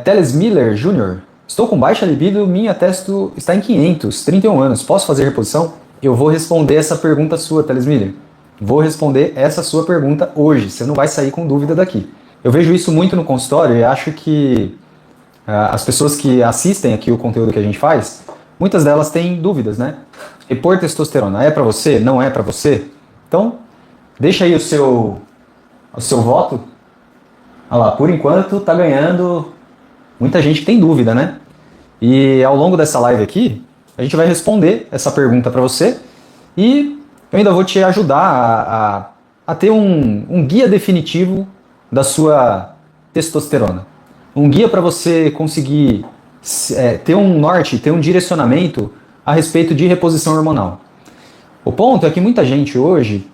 Teles Miller Jr. Estou com baixa libido, minha testo está em 500, 31 anos. Posso fazer reposição? Eu vou responder essa pergunta sua, Teles Miller. Vou responder essa sua pergunta hoje. Você não vai sair com dúvida daqui. Eu vejo isso muito no consultório e acho que as pessoas que assistem aqui o conteúdo que a gente faz, muitas delas têm dúvidas, né? Repor testosterona é para você? Não é para você? Então, deixa aí o seu voto. Olha lá, por enquanto tá ganhando muita gente que tem dúvida, né? E ao longo dessa live aqui, a gente vai responder essa pergunta para você e eu ainda vou te ajudar a ter um guia definitivo da sua testosterona. Um guia para você conseguir ter um norte, ter um direcionamento a respeito de reposição hormonal. O ponto é que muita gente hoje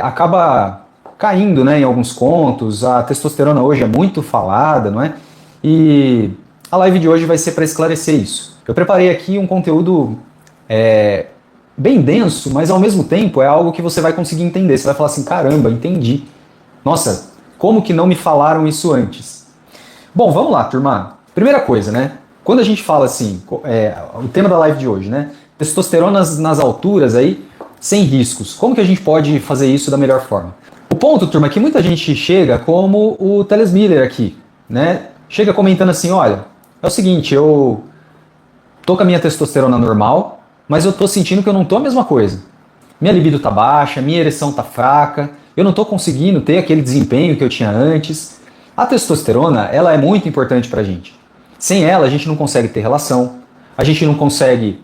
acaba caindo, né, em alguns contos. A testosterona hoje é muito falada, não é? E a live de hoje vai ser para esclarecer isso. Eu preparei aqui um conteúdo bem denso, mas ao mesmo tempo é algo que você vai conseguir entender. Você vai falar assim, caramba, entendi. Nossa, como que não me falaram isso antes? Bom, vamos lá, turma. Primeira coisa, né? Quando a gente fala assim, o tema da live de hoje, né? Testosterona nas alturas aí, sem riscos. Como que a gente pode fazer isso da melhor forma? O ponto, turma, é que muita gente chega como o Teles Miller aqui, né? Chega comentando assim, olha, é o seguinte, eu tô com a minha testosterona normal, mas eu tô sentindo que eu não tô a mesma coisa. Minha libido tá baixa, minha ereção tá fraca, eu não tô conseguindo ter aquele desempenho que eu tinha antes. A testosterona, ela é muito importante pra gente. Sem ela, a gente não consegue ter relação, a gente não consegue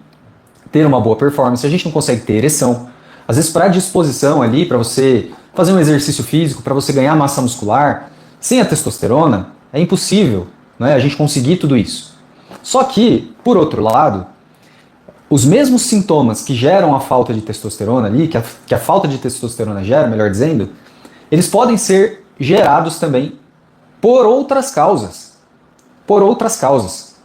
ter uma boa performance, a gente não consegue ter ereção. Às vezes, para disposição ali, para você fazer um exercício físico, para você ganhar massa muscular, sem a testosterona, é impossível, né, a gente conseguir tudo isso. Só que, por outro lado, os mesmos sintomas que geram a falta de testosterona ali, que a falta de testosterona gera, melhor dizendo, eles podem ser gerados também por outras causas. Por outras causas.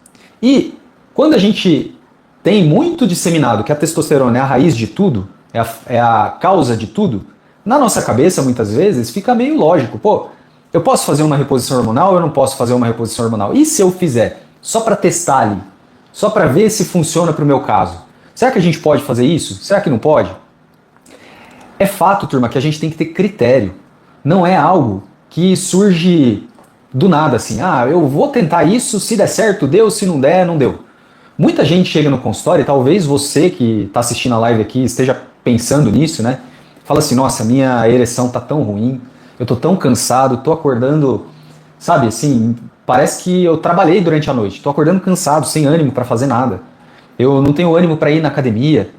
E quando a gente tem muito disseminado que a testosterona é a raiz de tudo, é a causa de tudo, na nossa cabeça, muitas vezes, fica meio lógico. Pô, eu posso fazer uma reposição hormonal ou eu não posso fazer uma reposição hormonal? E se eu fizer? Só para testar ali. Só para ver se funciona para o meu caso. Será que a gente pode fazer isso? Será que não pode? É fato, turma, que a gente tem que ter critério. Não é algo que surge do nada, assim. Ah, eu vou tentar isso, se der certo, deu, se não der, não deu. Muita gente chega no consultório, e talvez você que está assistindo a live aqui esteja pensando nisso, né? Fala assim, nossa, minha ereção tá tão ruim, eu tô tão cansado, tô acordando, sabe, assim, parece que eu trabalhei durante a noite, tô acordando cansado, sem ânimo para fazer nada. Eu não tenho ânimo para ir na academia.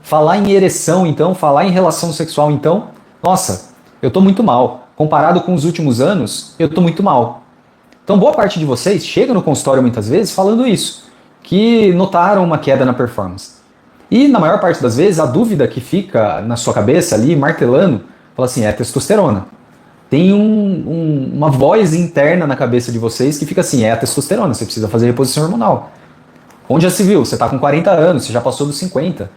Falar em ereção, então, falar em relação sexual, então, nossa, eu tô muito mal. Comparado com os últimos anos, eu tô muito mal. Então, boa parte de vocês chega no consultório muitas vezes falando isso, que notaram uma queda na performance. E na maior parte das vezes a dúvida que fica na sua cabeça ali, martelando, fala assim, é testosterona. Tem uma voz interna na cabeça de vocês que fica assim, é a testosterona, você precisa fazer reposição hormonal. Onde já se viu? Você está com 40 anos, você já passou dos 50.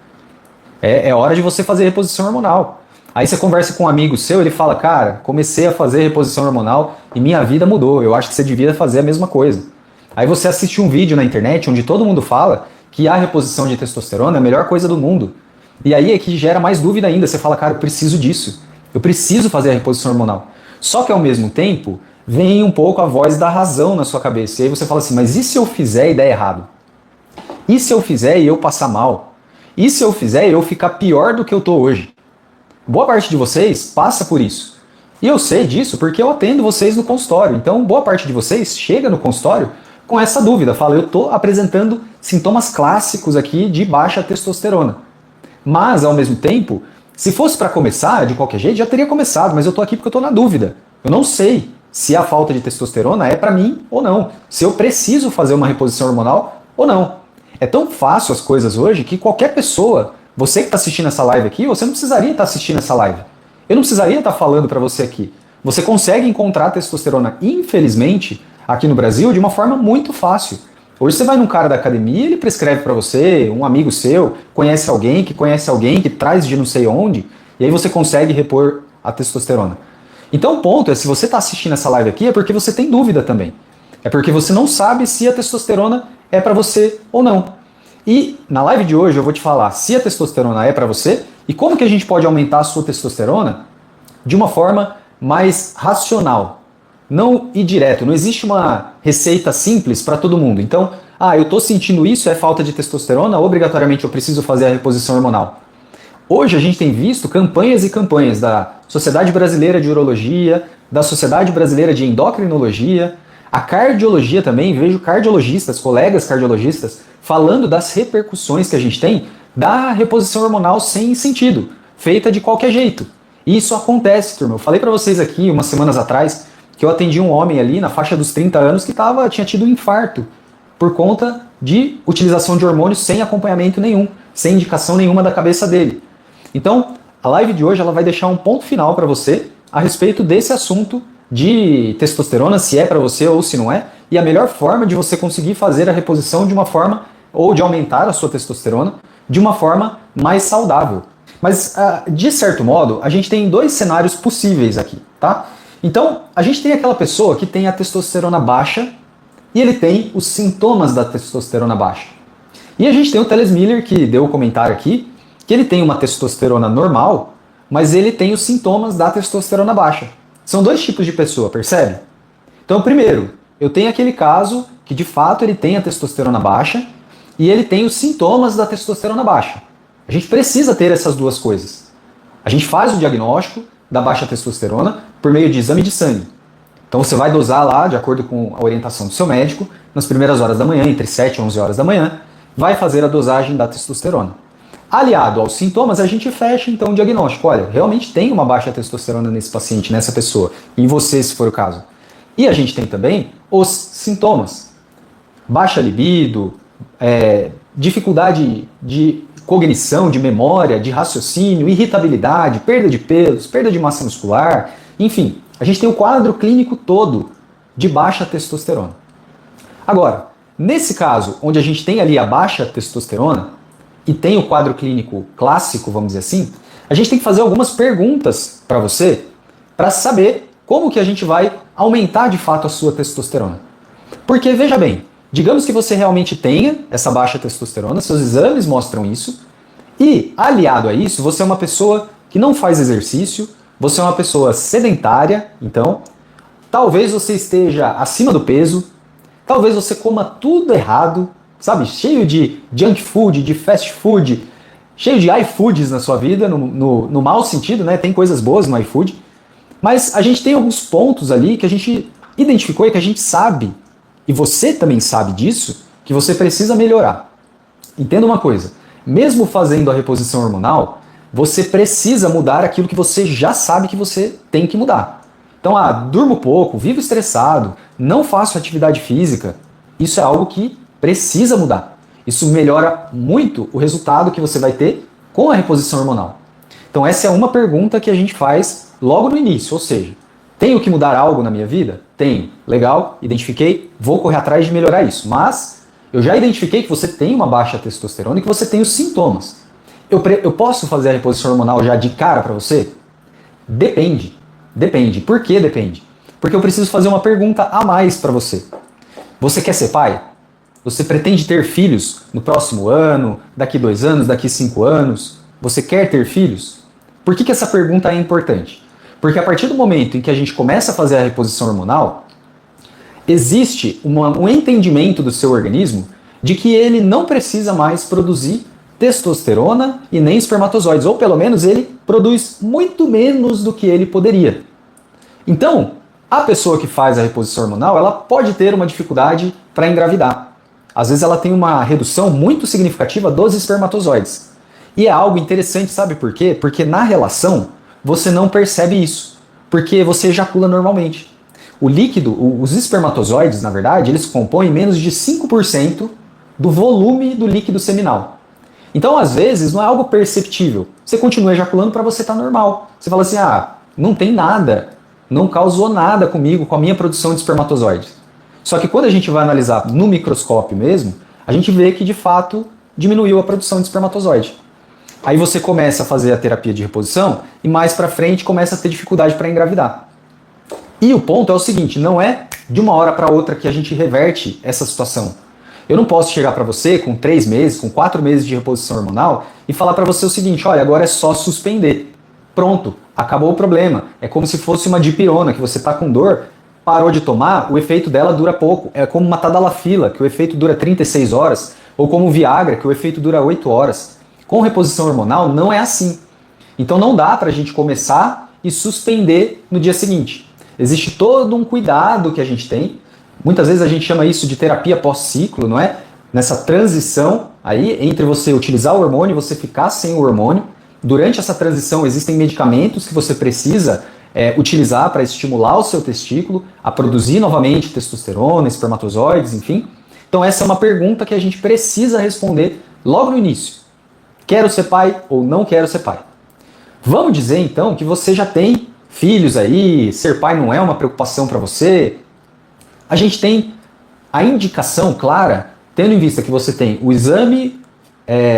É hora de você fazer reposição hormonal. Aí você conversa com um amigo seu, ele fala, cara, comecei a fazer reposição hormonal e minha vida mudou, eu acho que você devia fazer a mesma coisa. Aí você assiste um vídeo na internet onde todo mundo fala que a reposição de testosterona é a melhor coisa do mundo. E aí é que gera mais dúvida ainda, você fala, cara, eu preciso disso, eu preciso fazer a reposição hormonal. Só que ao mesmo tempo, vem um pouco a voz da razão na sua cabeça. E aí você fala assim, mas e se eu fizer e der errado? E se eu fizer e eu passar mal? E se eu fizer e eu ficar pior do que eu tô hoje? Boa parte de vocês passa por isso. E eu sei disso porque eu atendo vocês no consultório. Então, boa parte de vocês chega no consultório com essa dúvida. Fala, eu estou apresentando sintomas clássicos aqui de baixa testosterona. Mas, ao mesmo tempo, se fosse para começar, de qualquer jeito, já teria começado. Mas eu estou aqui porque eu estou na dúvida. Eu não sei se a falta de testosterona é para mim ou não. Se eu preciso fazer uma reposição hormonal ou não. É tão fácil as coisas hoje que qualquer pessoa, você que está assistindo essa live aqui, você não precisaria estar assistindo essa live. Eu não precisaria estar falando para você aqui. Você consegue encontrar testosterona, infelizmente, aqui no Brasil, de uma forma muito fácil. Hoje você vai num cara da academia, ele prescreve para você, um amigo seu, conhece alguém que traz de não sei onde, e aí você consegue repor a testosterona. Então o ponto é, se você está assistindo essa live aqui, é porque você tem dúvida também. É porque você não sabe se a testosterona é para você ou não. E na live de hoje eu vou te falar se a testosterona é para você e como que a gente pode aumentar a sua testosterona de uma forma mais racional. Não ir direto, não existe uma receita simples para todo mundo. Então, eu estou sentindo isso, é falta de testosterona, obrigatoriamente eu preciso fazer a reposição hormonal. Hoje a gente tem visto campanhas e campanhas da Sociedade Brasileira de Urologia, da Sociedade Brasileira de Endocrinologia, a cardiologia também, vejo cardiologistas, colegas cardiologistas, falando das repercussões que a gente tem da reposição hormonal sem sentido, feita de qualquer jeito. E isso acontece, turma. Eu falei para vocês aqui umas semanas atrás que eu atendi um homem ali na faixa dos 30 anos que tinha tido um infarto por conta de utilização de hormônios sem acompanhamento nenhum, sem indicação nenhuma da cabeça dele. Então, a live de hoje ela vai deixar um ponto final para você a respeito desse assunto de testosterona, se é para você ou se não é, e a melhor forma de você conseguir fazer a reposição de uma forma, ou de aumentar a sua testosterona, de uma forma mais saudável. Mas, de certo modo, a gente tem dois cenários possíveis aqui, tá? Então, a gente tem aquela pessoa que tem a testosterona baixa e ele tem os sintomas da testosterona baixa. E a gente tem o Teles Miller, que deu o comentário aqui, que ele tem uma testosterona normal, mas ele tem os sintomas da testosterona baixa. São dois tipos de pessoa, percebe? Então, primeiro, eu tenho aquele caso que de fato ele tem a testosterona baixa e ele tem os sintomas da testosterona baixa. A gente precisa ter essas duas coisas. A gente faz o diagnóstico da baixa testosterona por meio de exame de sangue. Então você vai dosar lá, de acordo com a orientação do seu médico, nas primeiras horas da manhã, entre 7 e 11 horas da manhã, vai fazer a dosagem da testosterona. Aliado aos sintomas, a gente fecha então o diagnóstico. Olha, realmente tem uma baixa testosterona nesse paciente, nessa pessoa, em você se for o caso. E a gente tem também os sintomas. Baixa libido, dificuldade de cognição, de memória, de raciocínio, irritabilidade, perda de pelos, perda de massa muscular, enfim, a gente tem o quadro clínico todo de baixa testosterona. Agora, nesse caso, onde a gente tem ali a baixa testosterona e tem o quadro clínico clássico, vamos dizer assim, a gente tem que fazer algumas perguntas para você para saber como que a gente vai aumentar de fato a sua testosterona. Porque, veja bem, digamos que você realmente tenha essa baixa testosterona, seus exames mostram isso, e aliado a isso, você é uma pessoa que não faz exercício, você é uma pessoa sedentária, então, talvez você esteja acima do peso, talvez você coma tudo errado, sabe, cheio de junk food, de fast food, cheio de iFoods na sua vida, no mau sentido, né? Tem coisas boas no iFood, mas a gente tem alguns pontos ali que a gente identificou e que a gente sabe, e você também sabe disso, que você precisa melhorar. Entenda uma coisa, mesmo fazendo a reposição hormonal, você precisa mudar aquilo que você já sabe que você tem que mudar. Então, durmo pouco, vivo estressado, não faço atividade física, isso é algo que precisa mudar. Isso melhora muito o resultado que você vai ter com a reposição hormonal. Então essa é uma pergunta que a gente faz logo no início, ou seja, tenho que mudar algo na minha vida? Tenho. Legal, identifiquei, vou correr atrás de melhorar isso. Mas eu já identifiquei que você tem uma baixa testosterona e que você tem os sintomas. Eu posso fazer a reposição hormonal já de cara para você? Depende. Depende. Por que depende? Porque eu preciso fazer uma pergunta a mais para você. Você quer ser pai? Você pretende ter filhos no próximo ano, daqui 2 anos, daqui 5 anos? Você quer ter filhos? Por que essa pergunta é importante? Porque a partir do momento em que a gente começa a fazer a reposição hormonal, existe um entendimento do seu organismo de que ele não precisa mais produzir testosterona e nem espermatozoides, ou pelo menos ele produz muito menos do que ele poderia. Então, a pessoa que faz a reposição hormonal, ela pode ter uma dificuldade para engravidar. Às vezes ela tem uma redução muito significativa dos espermatozoides. E é algo interessante, sabe por quê? Porque na relação você não percebe isso, porque você ejacula normalmente. O líquido, os espermatozoides, na verdade, eles compõem menos de 5% do volume do líquido seminal. Então, às vezes, não é algo perceptível. Você continua ejaculando para você estar normal. Você fala assim, não tem nada, não causou nada comigo, com a minha produção de espermatozoides. Só que quando a gente vai analisar no microscópio mesmo, a gente vê que de fato diminuiu a produção de espermatozoide. Aí você começa a fazer a terapia de reposição e mais pra frente começa a ter dificuldade para engravidar. E o ponto é o seguinte, não é de uma hora para outra que a gente reverte essa situação. Eu não posso chegar para você com 3 meses, com 4 meses de reposição hormonal e falar para você o seguinte, olha, agora é só suspender. Pronto, acabou o problema. É como se fosse uma dipirona, que você está com dor, parou de tomar, o efeito dela dura pouco. É como uma tadalafila, que o efeito dura 36 horas, ou como o Viagra, que o efeito dura 8 horas. Com reposição hormonal não é assim. Então não dá para a gente começar e suspender no dia seguinte. Existe todo um cuidado que a gente tem. Muitas vezes a gente chama isso de terapia pós-ciclo, não é? Nessa transição aí entre você utilizar o hormônio e você ficar sem o hormônio. Durante essa transição existem medicamentos que você precisa utilizar para estimular o seu testículo a produzir novamente testosterona, espermatozoides, enfim. Então essa é uma pergunta que a gente precisa responder logo no início. Quero ser pai ou não quero ser pai? Vamos dizer então que você já tem filhos aí, ser pai não é uma preocupação para você. A gente tem a indicação clara, tendo em vista que você tem o exame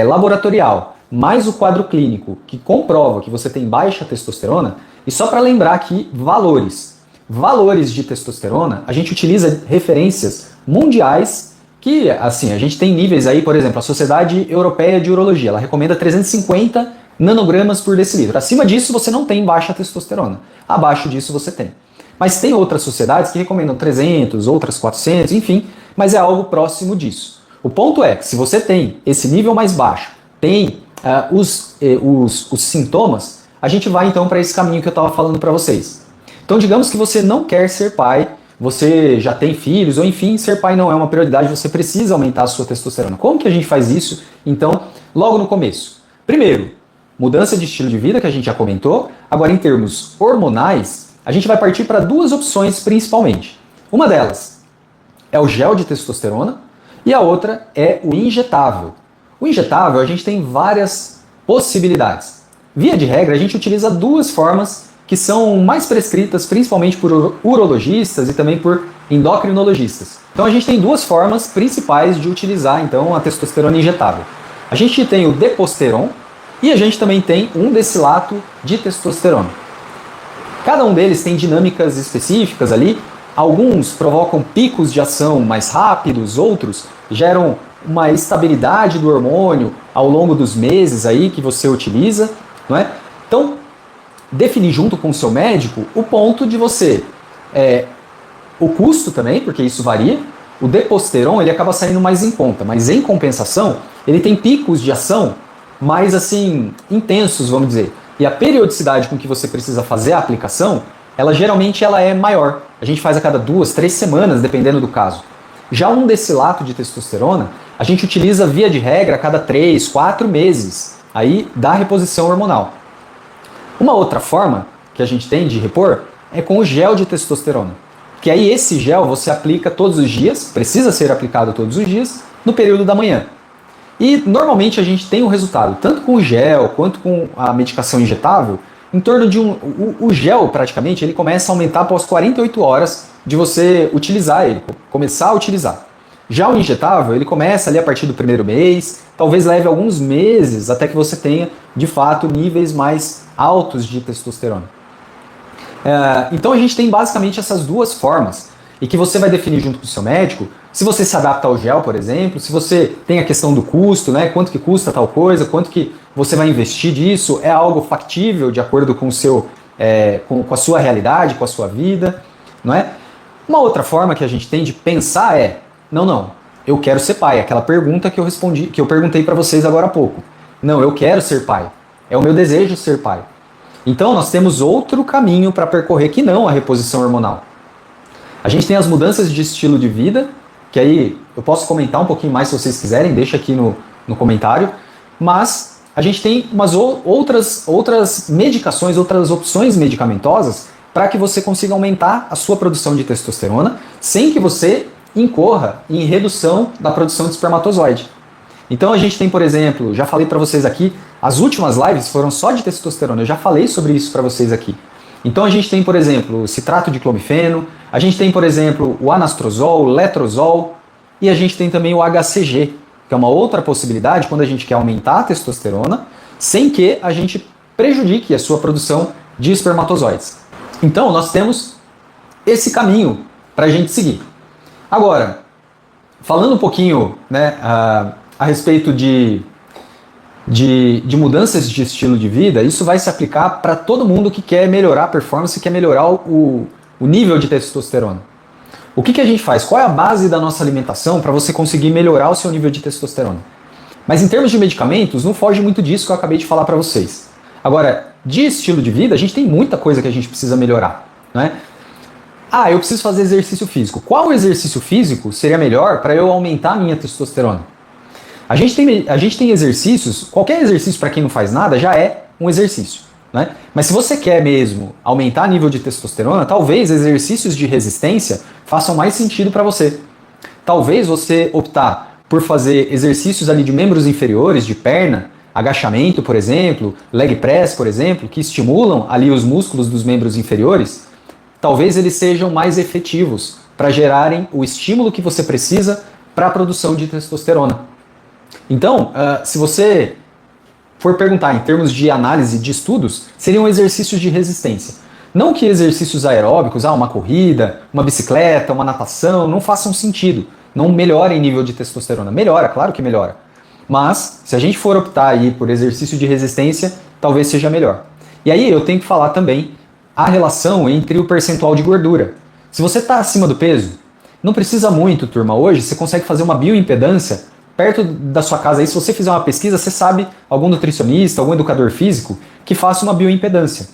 laboratorial, mais o quadro clínico, que comprova que você tem baixa testosterona, e só para lembrar aqui, valores de testosterona, a gente utiliza referências mundiais que, assim, a gente tem níveis aí, por exemplo, a Sociedade Europeia de Urologia, ela recomenda 350 nanogramas por decilitro. Acima disso você não tem baixa testosterona, abaixo disso você tem. Mas tem outras sociedades que recomendam 300, outras 400, enfim, mas é algo próximo disso. O ponto é que se você tem esse nível mais baixo, tem os sintomas, a gente vai então para esse caminho que eu estava falando para vocês. Então digamos que você não quer ser pai, você já tem filhos, ou enfim, ser pai não é uma prioridade, você precisa aumentar a sua testosterona. Como que a gente faz isso? Então, logo no começo. Primeiro, mudança de estilo de vida, que a gente já comentou. Agora, em termos hormonais, a gente vai partir para 2 opções principalmente. Uma delas é o gel de testosterona e a outra é o injetável. O injetável, a gente tem várias possibilidades. Via de regra, a gente utiliza 2 formas que são mais prescritas, principalmente por urologistas e também por endocrinologistas. Então a gente tem 2 formas principais de utilizar então a testosterona injetável. A gente tem o Deposteron e a gente também tem um destilato de testosterona. Cada um deles tem dinâmicas específicas ali. Alguns provocam picos de ação mais rápidos, outros geram uma estabilidade do hormônio ao longo dos meses aí que você utiliza, não é? Então, definir junto com o seu médico o ponto de você, o custo também, porque isso varia. O Deposteron ele acaba saindo mais em conta, mas em compensação ele tem picos de ação mais assim intensos, vamos dizer. E a periodicidade com que você precisa fazer a aplicação, ela geralmente é maior. A gente faz a cada 2, 3 semanas, dependendo do caso. Já um destilato de testosterona, a gente utiliza via de regra a cada 3, 4 meses, aí da reposição hormonal. Uma outra forma que a gente tem de repor é com o gel de testosterona. Que aí esse gel você aplica todos os dias, precisa ser aplicado todos os dias, no período da manhã. E normalmente a gente tem um resultado, tanto com o gel quanto com a medicação injetável, em torno de o gel praticamente, ele começa a aumentar após 48 horas de você utilizar ele, começar a utilizar. Já o injetável, ele começa ali a partir do 1º mês, talvez leve alguns meses até que você tenha, de fato, níveis mais altos de testosterona. Então a gente tem basicamente essas 2 formas, e que você vai definir junto com o seu médico, se você se adapta ao gel, por exemplo, se você tem a questão do custo, né, quanto que custa tal coisa, quanto que você vai investir disso, é algo factível de acordo com o seu, com a sua realidade, com a sua vida, não é? Uma outra forma que a gente tem de pensar não, eu quero ser pai, aquela pergunta que eu perguntei para vocês agora há pouco. Não, eu quero ser pai, é o meu desejo ser pai. Então nós temos outro caminho para percorrer que não a reposição hormonal. A gente tem as mudanças de estilo de vida, que aí eu posso comentar um pouquinho mais se vocês quiserem, deixa aqui no comentário, mas a gente tem umas outras medicações, outras opções medicamentosas para que você consiga aumentar a sua produção de testosterona sem que você incorra em redução da produção de espermatozoide. Então a gente tem, por exemplo, já falei para vocês aqui, as últimas lives foram só de testosterona, eu já falei sobre isso para vocês aqui. Então a gente tem, por exemplo, o citrato de clomifeno, a gente tem, por exemplo, o anastrozol, o letrozol, e a gente tem também o HCG, que é uma outra possibilidade quando a gente quer aumentar a testosterona, sem que a gente prejudique a sua produção de espermatozoides. Então nós temos esse caminho para a gente seguir. Agora, falando um pouquinho, né, a respeito de mudanças de estilo de vida, isso vai se aplicar para todo mundo que quer melhorar a performance, quer melhorar o nível de testosterona. O que a gente faz? Qual é a base da nossa alimentação para você conseguir melhorar o seu nível de testosterona? Mas em termos de medicamentos, não foge muito disso que eu acabei de falar para vocês. Agora, de estilo de vida, a gente tem muita coisa que a gente precisa melhorar, né? Ah, eu preciso fazer exercício físico. Qual exercício físico seria melhor para eu aumentar a minha testosterona? A gente tem exercícios, qualquer exercício para quem não faz nada já é um exercício, né? Mas se você quer mesmo aumentar o nível de testosterona, talvez exercícios de resistência façam mais sentido para você. Talvez você optar por fazer exercícios ali de membros inferiores, de perna, agachamento, por exemplo, leg press, por exemplo, que estimulam ali os músculos dos membros inferiores, talvez eles sejam mais efetivos para gerarem o estímulo que você precisa para a produção de testosterona. Então, se você for perguntar em termos de análise de estudos, seriam exercícios de resistência. Não que exercícios aeróbicos, uma corrida, uma bicicleta, uma natação, não façam sentido, não melhorem nível de testosterona. Melhora, claro que melhora. Mas, se a gente for optar aí por exercício de resistência, talvez seja melhor. E aí eu tenho que falar também a relação entre o percentual de gordura. Se você está acima do peso, não precisa muito, turma. Hoje você consegue fazer uma bioimpedância perto da sua casa. Aí, se você fizer uma pesquisa, você sabe algum nutricionista, algum educador físico que faça uma bioimpedância.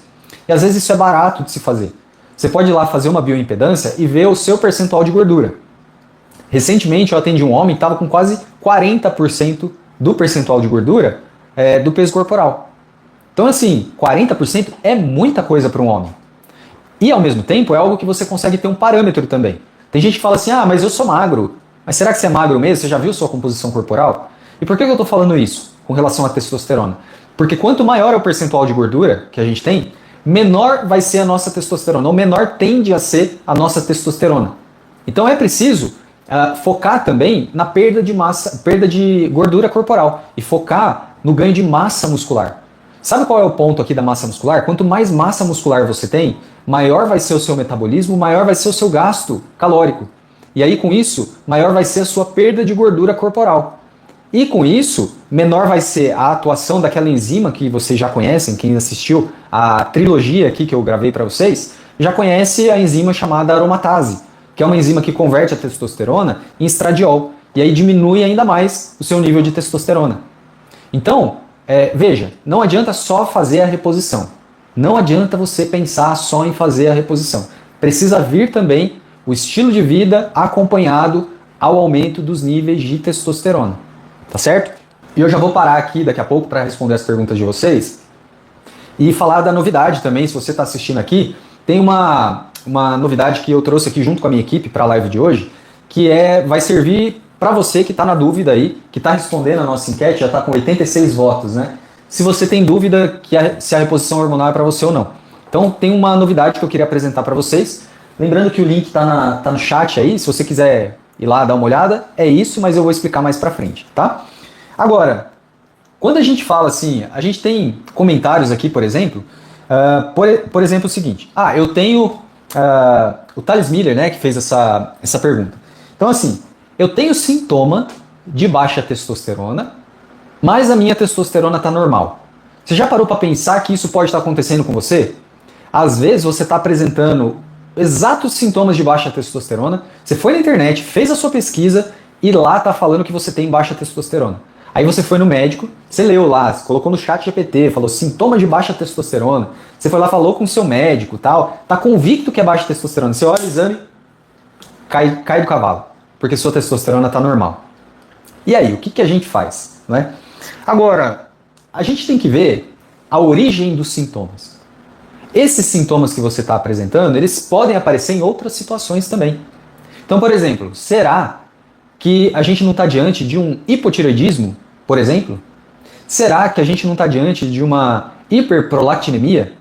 E às vezes isso é barato de se fazer. Você pode ir lá fazer uma bioimpedância e ver o seu percentual de gordura. Recentemente eu atendi um homem que estava com quase 40% do percentual de gordura do peso corporal. Então assim, 40% é muita coisa para um homem. E ao mesmo tempo é algo que você consegue ter um parâmetro também. Tem gente que fala assim, mas eu sou magro. Mas será que você é magro mesmo? Você já viu sua composição corporal? E por que eu estou falando isso com relação à testosterona? Porque quanto maior é o percentual de gordura que a gente tem, menor vai ser a nossa testosterona, ou menor tende a ser a nossa testosterona. Então é preciso focar também na perda de massa, perda de gordura corporal e focar no ganho de massa muscular. Sabe qual é o ponto aqui da massa muscular? Quanto mais massa muscular você tem, maior vai ser o seu metabolismo, maior vai ser o seu gasto calórico. E aí com isso, maior vai ser a sua perda de gordura corporal. E com isso, menor vai ser a atuação daquela enzima que vocês já conhecem, quem assistiu a trilogia aqui que eu gravei para vocês, já conhece a enzima chamada aromatase, que é uma enzima que converte a testosterona em estradiol, e aí diminui ainda mais o seu nível de testosterona. Então, veja, não adianta só fazer a reposição. Não adianta você pensar só em fazer a reposição. Precisa vir também o estilo de vida acompanhado ao aumento dos níveis de testosterona. Tá certo? E eu já vou parar aqui daqui a pouco para responder as perguntas de vocês e falar da novidade também. Se você está assistindo aqui, tem uma novidade que eu trouxe aqui junto com a minha equipe para a live de hoje, que vai servir para você que está na dúvida aí, que está respondendo a nossa enquete, já está com 86 votos, né? Se você tem dúvida se a reposição hormonal é para você ou não. Então tem uma novidade que eu queria apresentar para vocês. Lembrando que o link está no chat aí, se você quiser ir lá dar uma olhada, é isso, mas eu vou explicar mais pra frente, tá? Agora, quando a gente fala assim, a gente tem comentários aqui, por exemplo, por exemplo o seguinte, eu tenho o Thales Miller, né, que fez essa pergunta. Então assim, eu tenho sintoma de baixa testosterona, mas a minha testosterona está normal. Você já parou para pensar que isso pode estar acontecendo com você? Às vezes você está apresentando exatos sintomas de baixa testosterona, você foi na internet, fez a sua pesquisa e lá tá falando que você tem baixa testosterona. Aí você foi no médico, você leu lá, você colocou no chat GPT, falou sintomas de baixa testosterona, você foi lá, falou com o seu médico, tal, tá convicto que é baixa testosterona, você olha o exame, cai do cavalo, porque sua testosterona tá normal. E aí, o que a gente faz, né? Agora, a gente tem que ver a origem dos sintomas. Esses sintomas que você está apresentando, eles podem aparecer em outras situações também. Então, por exemplo, será que a gente não está diante de um hipotireoidismo, por exemplo? Será que a gente não está diante de uma hiperprolactinemia?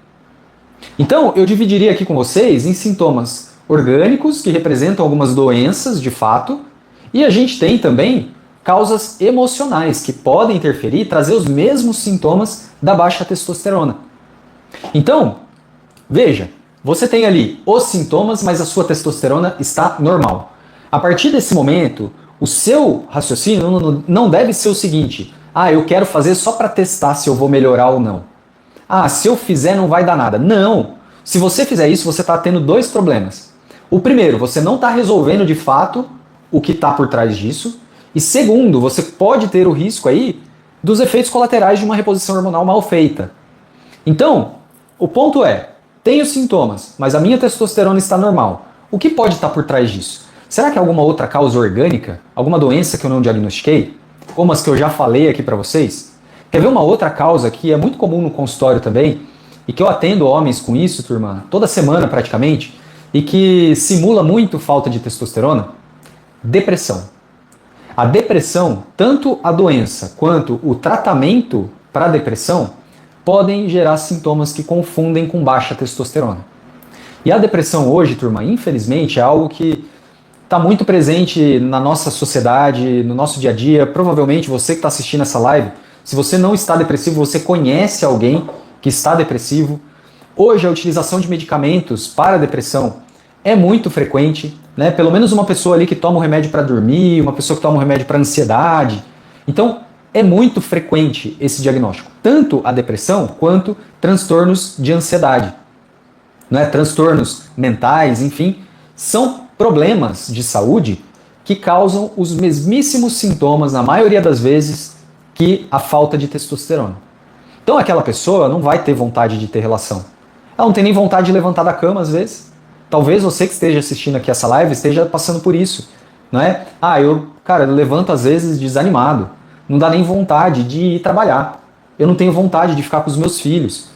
Então, eu dividiria aqui com vocês em sintomas orgânicos, que representam algumas doenças de fato, e a gente tem também causas emocionais, que podem interferir e trazer os mesmos sintomas da baixa testosterona. Então, veja, você tem ali os sintomas, mas a sua testosterona está normal. A partir desse momento, o seu raciocínio não deve ser o seguinte: ah, eu quero fazer só para testar se eu vou melhorar ou não. Ah, se eu fizer não vai dar nada. Não! Se você fizer isso, você está tendo dois problemas. O primeiro, você não está resolvendo de fato o que está por trás disso. E segundo, você pode ter o risco aí dos efeitos colaterais de uma reposição hormonal mal feita. Então, o ponto é, tenho sintomas, mas a minha testosterona está normal. O que pode estar por trás disso? Será que é alguma outra causa orgânica? Alguma doença que eu não diagnostiquei? Como as que eu já falei aqui para vocês? Quer ver uma outra causa que é muito comum no consultório também, e que eu atendo homens com isso, turma, toda semana praticamente, e que simula muito falta de testosterona? Depressão. A depressão, tanto a doença quanto o tratamento para a depressão, podem gerar sintomas que confundem com baixa testosterona. E a depressão hoje, turma, infelizmente, é algo que está muito presente na nossa sociedade, no nosso dia a dia. Provavelmente você que está assistindo essa live, se você não está depressivo, você conhece alguém que está depressivo. Hoje a utilização de medicamentos para a depressão é muito frequente, né? Pelo menos uma pessoa ali que toma um remédio para dormir, uma pessoa que toma um remédio para ansiedade. Então, é muito frequente esse diagnóstico, tanto a depressão quanto transtornos de ansiedade, né? Transtornos mentais, enfim, são problemas de saúde que causam os mesmíssimos sintomas, na maioria das vezes, que a falta de testosterona. Então aquela pessoa não vai ter vontade de ter relação. Ela não tem nem vontade de levantar da cama às vezes. Talvez você que esteja assistindo aqui essa live esteja passando por isso, não é? Ah, eu levanto às vezes desanimado. Não dá nem vontade de ir trabalhar. Eu não tenho vontade de ficar com os meus filhos.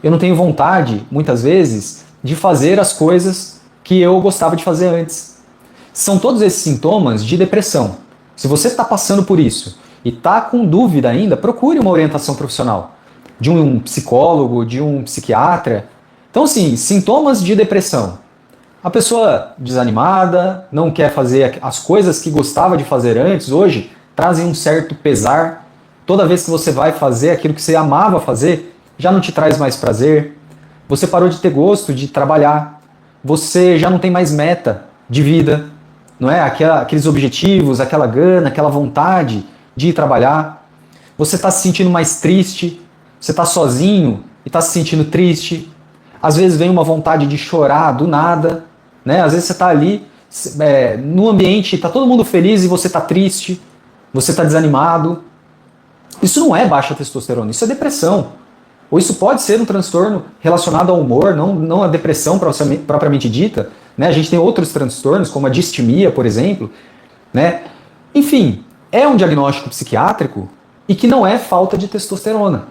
Eu não tenho vontade, muitas vezes, de fazer as coisas que eu gostava de fazer antes. São todos esses sintomas de depressão. Se você está passando por isso e está com dúvida ainda, procure uma orientação profissional. De um psicólogo, de um psiquiatra. Então, assim, sintomas de depressão. A pessoa desanimada, não quer fazer as coisas que gostava de fazer antes, hoje trazem um certo pesar. Toda vez que você vai fazer aquilo que você amava fazer, já não te traz mais prazer. Você parou de ter gosto de trabalhar. Você já não tem mais meta de vida, não é? Aqueles objetivos, aquela gana, aquela vontade de ir trabalhar. Você está se sentindo mais triste. Você está sozinho e está se sentindo triste. Às vezes vem uma vontade de chorar do nada, né? Às vezes você está ali no ambiente, está todo mundo feliz e você está triste. Você está desanimado. Isso não é baixa testosterona, isso é depressão. Ou isso pode ser um transtorno relacionado ao humor, não a depressão propriamente dita. Né? A gente tem outros transtornos, como a distimia, por exemplo. Né? Enfim, é um diagnóstico psiquiátrico e que não é falta de testosterona.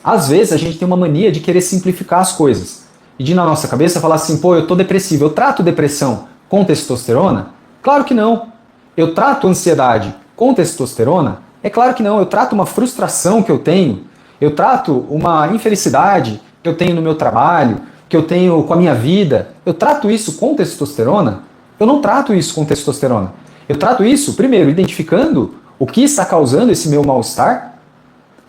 Às vezes a gente tem uma mania de querer simplificar as coisas. E de na nossa cabeça falar assim, pô, eu tô depressivo, eu trato depressão com testosterona? Claro que não. Eu trato ansiedade com testosterona? É claro que não. Eu trato uma frustração que eu tenho, eu trato uma infelicidade que eu tenho no meu trabalho, que eu tenho com a minha vida, eu trato isso com testosterona? Eu não trato isso com testosterona. Eu trato isso, primeiro, identificando o que está causando esse meu mal-estar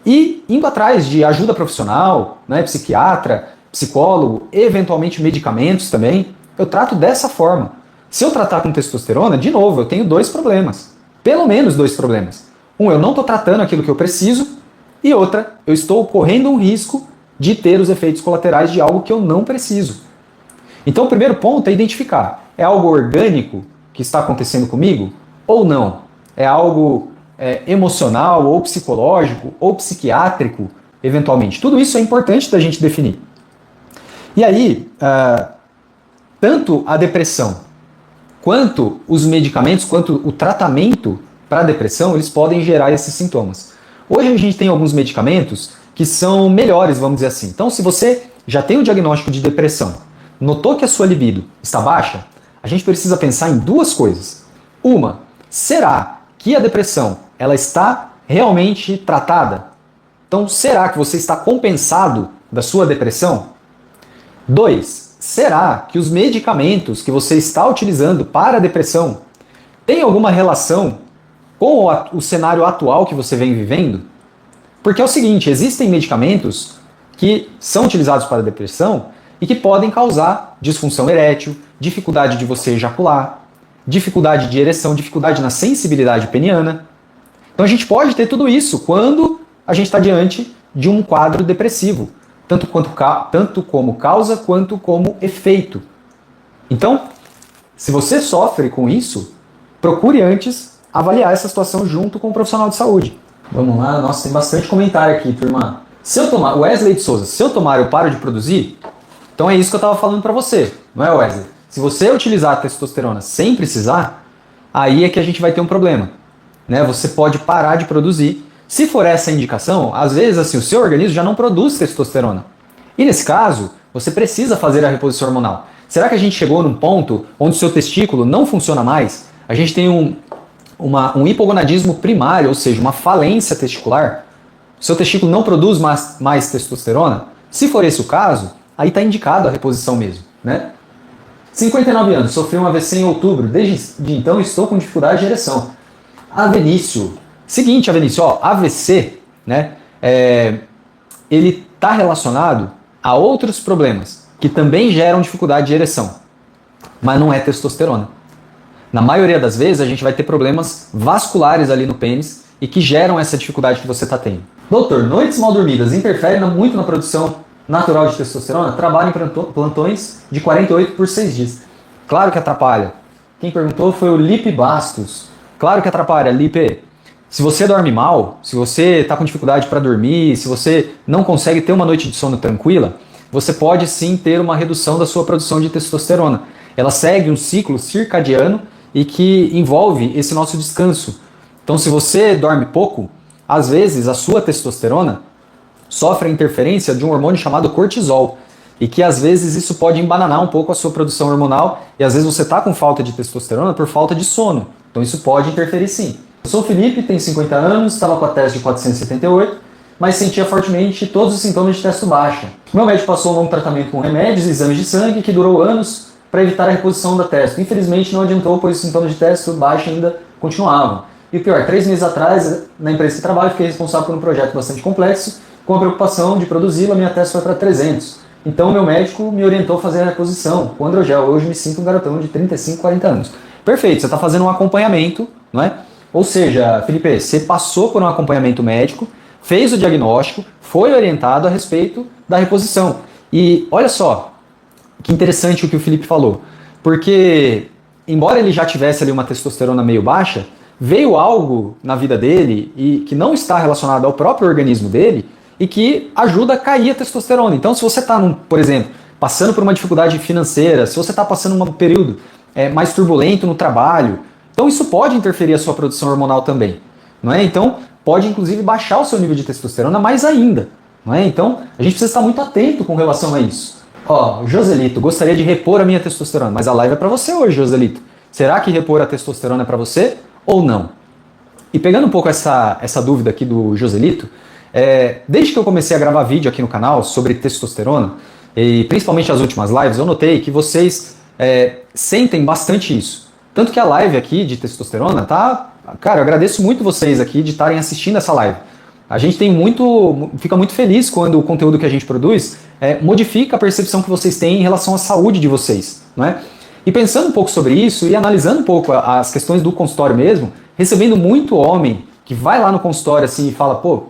e indo atrás de ajuda profissional, né, psiquiatra, psicólogo, eventualmente medicamentos também. Eu trato dessa forma. Se eu tratar com testosterona, de novo, eu tenho dois problemas. Pelo menos dois problemas. Um, eu não estou tratando aquilo que eu preciso. E outra, eu estou correndo um risco de ter os efeitos colaterais de algo que eu não preciso. Então o primeiro ponto é identificar. É algo orgânico que está acontecendo comigo ou não? É algo emocional ou psicológico ou psiquiátrico, eventualmente? Tudo isso é importante da gente definir. E aí, tanto a depressão quanto os medicamentos, quanto o tratamento para a depressão, eles podem gerar esses sintomas. Hoje a gente tem alguns medicamentos que são melhores, vamos dizer assim. Então, se você já tem o diagnóstico de depressão, notou que a sua libido está baixa, a gente precisa pensar em duas coisas. Uma, será que a depressão ela está realmente tratada? Então, será que você está compensado da sua depressão? 2. Será que os medicamentos que você está utilizando para a depressão têm alguma relação com o cenário atual que você vem vivendo? Porque é o seguinte, existem medicamentos que são utilizados para a depressão e que podem causar disfunção erétil, dificuldade de você ejacular, dificuldade de ereção, dificuldade na sensibilidade peniana. Então a gente pode ter tudo isso quando a gente está diante de um quadro depressivo, tanto como causa quanto como efeito. Então, se você sofre com isso, procure antes avaliar essa situação junto com um profissional de saúde. Vamos lá, nossa, tem bastante comentário aqui, turma. Se eu tomar, Wesley de Souza, se eu tomar, eu paro de produzir? Então é isso que eu estava falando para você, não é, Wesley? Se você utilizar a testosterona sem precisar, aí é que a gente vai ter um problema, né? Você pode parar de produzir. Se for essa a indicação, às vezes assim, o seu organismo já não produz testosterona. E nesse caso, você precisa fazer a reposição hormonal. Será que a gente chegou num ponto onde o seu testículo não funciona mais? A gente tem um hipogonadismo primário, ou seja, uma falência testicular? O seu testículo não produz mais testosterona? Se for esse o caso, aí está indicado a reposição mesmo, né? 59 anos, sofri um AVC em outubro, desde então estou com dificuldade de ereção. Avenício. Seguinte, Avenício, ó, AVC, né, ele está relacionado a outros problemas que também geram dificuldade de ereção, mas não é testosterona. Na maioria das vezes a gente vai ter problemas vasculares ali no pênis e que geram essa dificuldade que você está tendo. Doutor, noites mal dormidas interferem muito na produção natural de testosterona? Trabalho em plantões de 48 por 6 dias. Claro que atrapalha. Quem perguntou foi o Lipe Bastos. Claro que atrapalha, Lipe. Se você dorme mal, se você está com dificuldade para dormir, se você não consegue ter uma noite de sono tranquila, você pode sim ter uma redução da sua produção de testosterona. Ela segue um ciclo circadiano e que envolve esse nosso descanso. Então, se você dorme pouco, às vezes a sua testosterona sofre a interferência de um hormônio chamado cortisol e que às vezes isso pode embananar um pouco a sua produção hormonal e às vezes você está com falta de testosterona por falta de sono. Então isso pode interferir sim. Eu sou o Felipe, tenho 50 anos, estava com a teste de 478, mas sentia fortemente todos os sintomas de testo baixa. Meu médico passou um longo tratamento com remédios e exames de sangue que durou anos para evitar a reposição da testo. Infelizmente não adiantou, pois os sintomas de testo baixa ainda continuavam. E o pior, 3 meses atrás, na empresa que trabalho, fiquei responsável por um projeto bastante complexo, com a preocupação de produzi-lo, a minha testo foi para 300. Então meu médico me orientou a fazer a reposição com androgel. Hoje me sinto um garotão de 35, 40 anos. Perfeito, você está fazendo um acompanhamento, não é? Ou seja, Felipe, você passou por um acompanhamento médico, fez o diagnóstico, foi orientado a respeito da reposição. E olha só, que interessante o que o Felipe falou, porque embora ele já tivesse ali uma testosterona meio baixa, veio algo na vida dele e que não está relacionado ao próprio organismo dele e que ajuda a cair a testosterona. Então, se você está, por exemplo, passando por uma dificuldade financeira, se você está passando um período mais turbulento no trabalho, então isso pode interferir a sua produção hormonal também, não é? Então, pode inclusive baixar o seu nível de testosterona mais ainda, não é? Então, a gente precisa estar muito atento com relação a isso. Ó, Joselito, gostaria de repor a minha testosterona, mas a live é para você hoje, Joselito. Será que repor a testosterona é para você ou não? E pegando um pouco essa dúvida aqui do Joselito, desde que eu comecei a gravar vídeo aqui no canal sobre testosterona, e principalmente as últimas lives, eu notei que vocês sentem bastante isso. Tanto que a live aqui de testosterona tá... Cara, eu agradeço muito vocês aqui de estarem assistindo essa live. A gente fica muito feliz quando o conteúdo que a gente produz modifica a percepção que vocês têm em relação à saúde de vocês, não é? E pensando um pouco sobre isso e analisando um pouco as questões do consultório mesmo, recebendo muito homem que vai lá no consultório assim e fala, pô,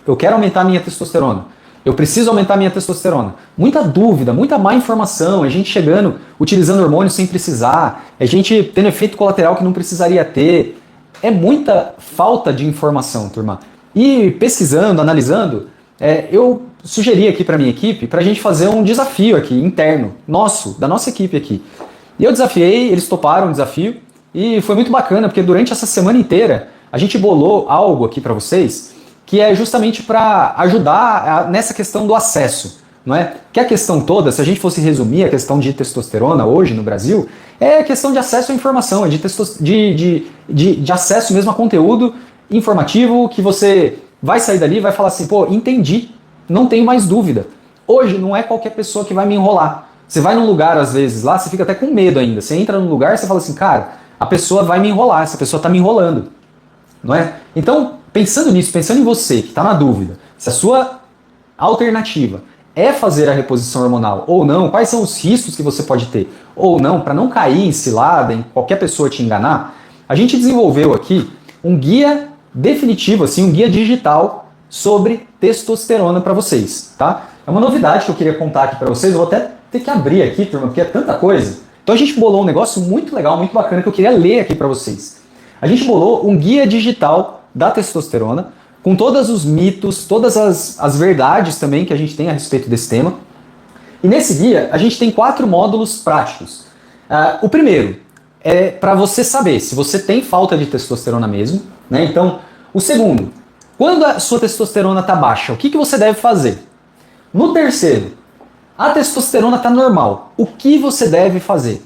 eu quero aumentar a minha testosterona, eu preciso aumentar a minha testosterona. Muita dúvida, muita má informação, a gente chegando, utilizando hormônio sem precisar, a gente tendo efeito colateral que não precisaria ter. É muita falta de informação, turma. E pesquisando, analisando, eu sugeri aqui para minha equipe para a gente fazer um desafio aqui, interno, da nossa equipe aqui. E eu desafiei, eles toparam o desafio e foi muito bacana, porque durante essa semana inteira a gente bolou algo aqui para vocês que é justamente para ajudar nessa questão do acesso, não é? Que a questão toda, se a gente fosse resumir a questão de testosterona hoje no Brasil, é questão de acesso à informação, de acesso mesmo a conteúdo informativo que você vai sair dali e vai falar assim, pô, entendi, não tenho mais dúvida. Hoje não é qualquer pessoa que vai me enrolar. Você vai num lugar, às vezes, lá, você fica até com medo ainda. Você entra num lugar e você fala assim, cara, a pessoa vai me enrolar, essa pessoa está me enrolando. Não é? Então, pensando nisso, pensando em você, que está na dúvida, se a sua alternativa é fazer a reposição hormonal ou não, quais são os riscos que você pode ter ou não, para não cair em cilada, em qualquer pessoa te enganar, a gente desenvolveu aqui um guia definitivo, assim, um guia digital sobre testosterona para vocês, tá? É uma novidade que eu queria contar aqui para vocês, eu vou até ter que abrir aqui, turma, porque é tanta coisa. Então a gente bolou um negócio muito legal, muito bacana, que eu queria ler aqui para vocês. A gente bolou um guia digital da testosterona, com todos os mitos, todas as verdades também que a gente tem a respeito desse tema. E nesse guia a gente tem 4 módulos práticos. O primeiro é para você saber se você tem falta de testosterona mesmo, né? Então, o segundo, quando a sua testosterona está baixa, o que você deve fazer? No terceiro, a testosterona está normal, o que você deve fazer?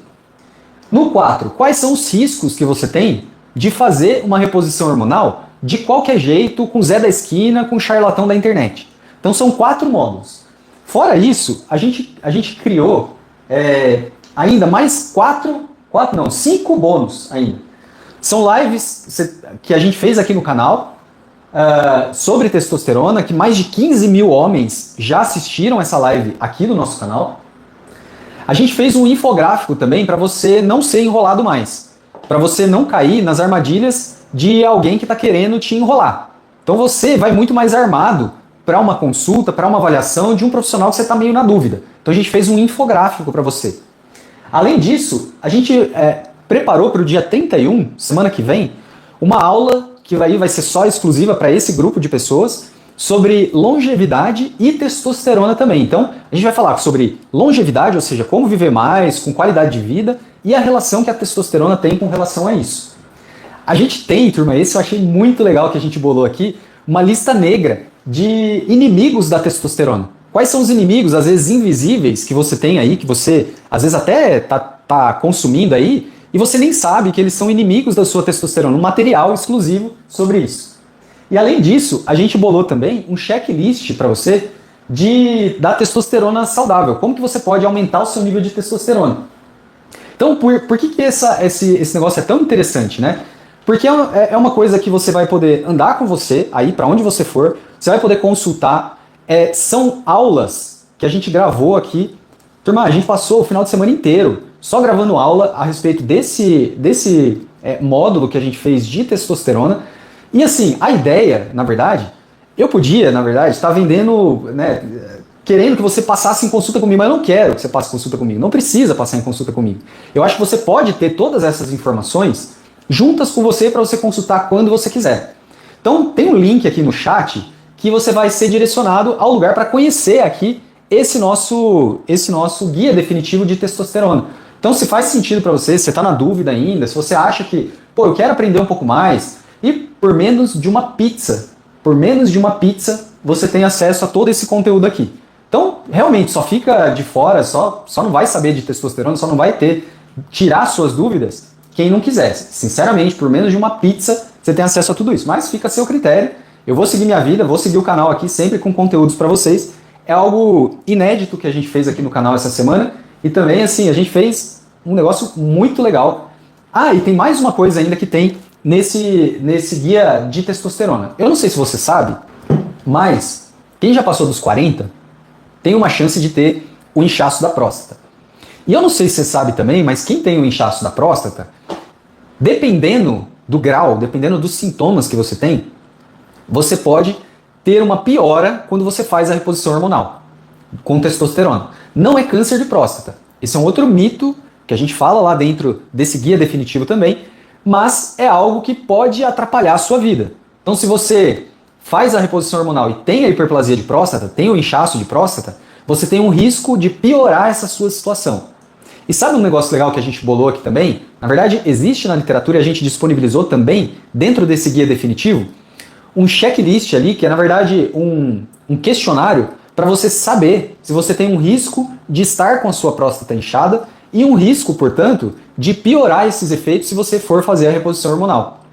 No 4, quais são os riscos que você tem de fazer uma reposição hormonal de qualquer jeito, com Zé da esquina, com charlatão da internet? Então são 4 módulos. Fora isso, a gente criou ainda mais 5 bônus ainda. São lives que a gente fez aqui no canal sobre testosterona, que mais de 15 mil homens já assistiram essa live aqui no nosso canal. A gente fez um infográfico também para você não ser enrolado mais, para você não cair nas armadilhas de alguém que está querendo te enrolar. Então você vai muito mais armado para uma consulta, para uma avaliação de um profissional que você está meio na dúvida. Então a gente fez um infográfico para você. Além disso, a gente preparou para o dia 31, semana que vem, uma aula que vai ser só exclusiva para esse grupo de pessoas, sobre longevidade e testosterona também. Então, a gente vai falar sobre longevidade, ou seja, como viver mais, com qualidade de vida, e a relação que a testosterona tem com relação a isso. A gente tem, turma, esse eu achei muito legal que a gente bolou aqui, uma lista negra de inimigos da testosterona. Quais são os inimigos, às vezes invisíveis, que você tem aí, que você, às vezes até tá consumindo aí, e você nem sabe que eles são inimigos da sua testosterona, um material exclusivo sobre isso. E além disso, a gente bolou também um checklist para você da testosterona saudável. Como que você pode aumentar o seu nível de testosterona? Então, por que esse negócio é tão interessante, né? Porque é uma coisa que você vai poder andar com você, aí para onde você for, você vai poder consultar. São aulas que a gente gravou aqui. Turma, a gente passou o final de semana inteiro só gravando aula a respeito desse módulo que a gente fez de testosterona. E assim, a ideia, na verdade, eu podia, na verdade, estar vendendo, né, querendo que você passasse em consulta comigo, mas eu não quero que você passe consulta comigo, não precisa passar em consulta comigo. Eu acho que você pode ter todas essas informações juntas com você para você consultar quando você quiser. Então tem um link aqui no chat que você vai ser direcionado ao lugar para conhecer aqui esse nosso guia definitivo de testosterona. Então se faz sentido para você, se você está na dúvida ainda, se você acha que, eu quero aprender um pouco mais, e por menos de uma pizza, você tem acesso a todo esse conteúdo aqui. Então, realmente, só fica de fora, só não vai saber de testosterona, só não vai tirar suas dúvidas quem não quiser. Sinceramente, por menos de uma pizza, você tem acesso a tudo isso. Mas fica a seu critério. Eu vou seguir minha vida, vou seguir o canal aqui sempre com conteúdos para vocês. É algo inédito que a gente fez aqui no canal essa semana. E também, assim, a gente fez um negócio muito legal. E tem mais uma coisa ainda que tem nesse guia de testosterona. Eu não sei se você sabe, mas quem já passou dos 40 tem uma chance de ter o inchaço da próstata. E eu não sei se você sabe também, mas quem tem o inchaço da próstata, dependendo do grau, dependendo dos sintomas que você tem, você pode ter uma piora quando você faz a reposição hormonal com testosterona. Não é câncer de próstata. Esse é um outro mito que a gente fala lá dentro desse guia definitivo também, mas é algo que pode atrapalhar a sua vida. Então, se você faz a reposição hormonal e tem a hiperplasia de próstata, tem o inchaço de próstata, você tem um risco de piorar essa sua situação. E sabe um negócio legal que a gente bolou aqui também? Na verdade, existe na literatura e a gente disponibilizou também, dentro desse guia definitivo, um checklist ali, que é na verdade um questionário para você saber se você tem um risco de estar com a sua próstata inchada e um risco, portanto, de piorar esses efeitos se você for fazer a reposição hormonal.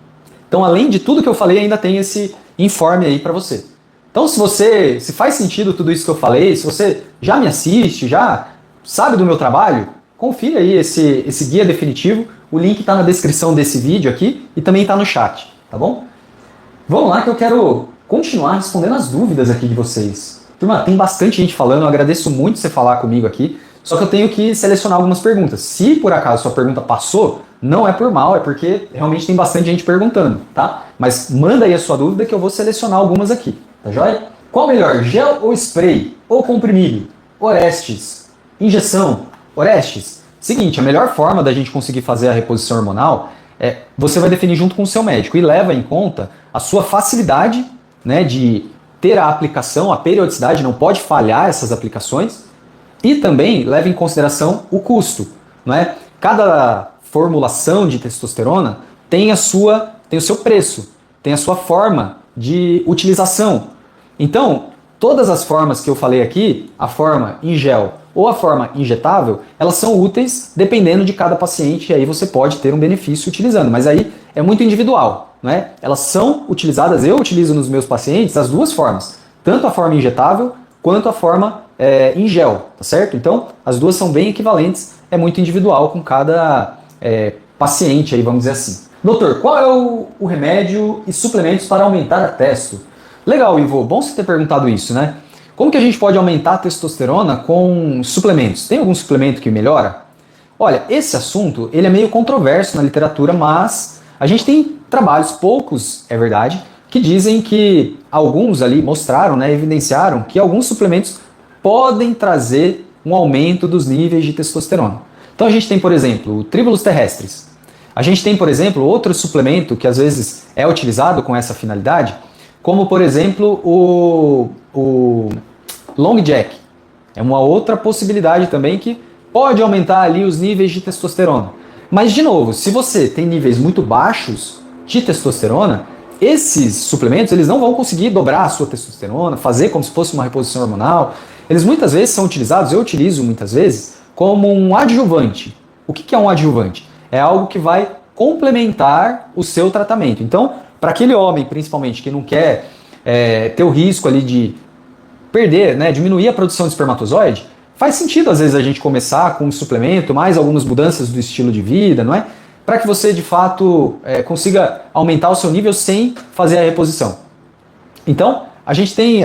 Então, além de tudo que eu falei, ainda tem esse informe aí para você. Então, se faz sentido tudo isso que eu falei, se você já me assiste, já sabe do meu trabalho, confira aí esse guia definitivo. O link está na descrição desse vídeo aqui e também está no chat, tá bom? Vamos lá que eu quero continuar respondendo as dúvidas aqui de vocês. Turma, tem bastante gente falando, eu agradeço muito você falar comigo aqui, só que eu tenho que selecionar algumas perguntas. Se por acaso sua pergunta passou, não é por mal, é porque realmente tem bastante gente perguntando, tá? Mas manda aí a sua dúvida que eu vou selecionar algumas aqui, tá joia? Qual melhor, gel ou spray? Ou comprimido? Orestes? Injeção? Orestes? Seguinte, a melhor forma da gente conseguir fazer a reposição hormonal você vai definir junto com o seu médico e leva em conta a sua facilidade, né, de ter a aplicação, a periodicidade, não pode falhar essas aplicações, e também leva em consideração o custo, não é? Cada formulação de testosterona tem o seu preço, tem a sua forma de utilização. Então, todas as formas que eu falei aqui, a forma em gel ou a forma injetável, elas são úteis dependendo de cada paciente e aí você pode ter um benefício utilizando, mas aí é muito individual, não é? Elas são utilizadas, eu utilizo nos meus pacientes as duas formas, tanto a forma injetável quanto a forma em gel, tá certo? Então, as duas são bem equivalentes, é muito individual com cada paciente aí, vamos dizer assim. Doutor, qual é o remédio e suplementos para aumentar a testo? Legal, Ivo, bom você ter perguntado isso, né? Como que a gente pode aumentar a testosterona com suplementos? Tem algum suplemento que melhora? Olha, esse assunto ele é meio controverso na literatura, mas a gente tem trabalhos, poucos, é verdade, que dizem que alguns ali mostraram, né, evidenciaram que alguns suplementos podem trazer um aumento dos níveis de testosterona. Então a gente tem, por exemplo, o Tribulus terrestris. A gente tem, por exemplo, outro suplemento que às vezes é utilizado com essa finalidade, como, por exemplo, o Long Jack. É uma outra possibilidade também que pode aumentar ali os níveis de testosterona. Mas, de novo, se você tem níveis muito baixos de testosterona, esses suplementos eles não vão conseguir dobrar a sua testosterona, fazer como se fosse uma reposição hormonal. Eles muitas vezes são utilizados, eu utilizo muitas vezes, como um adjuvante. O que é um adjuvante? É algo que vai complementar o seu tratamento. Então, para aquele homem, principalmente, que não quer ter o risco ali de perder, né, diminuir a produção de espermatozoide, faz sentido às vezes a gente começar com um suplemento, mais algumas mudanças do estilo de vida, não é? Para que você de fato consiga aumentar o seu nível sem fazer a reposição. Então, a gente tem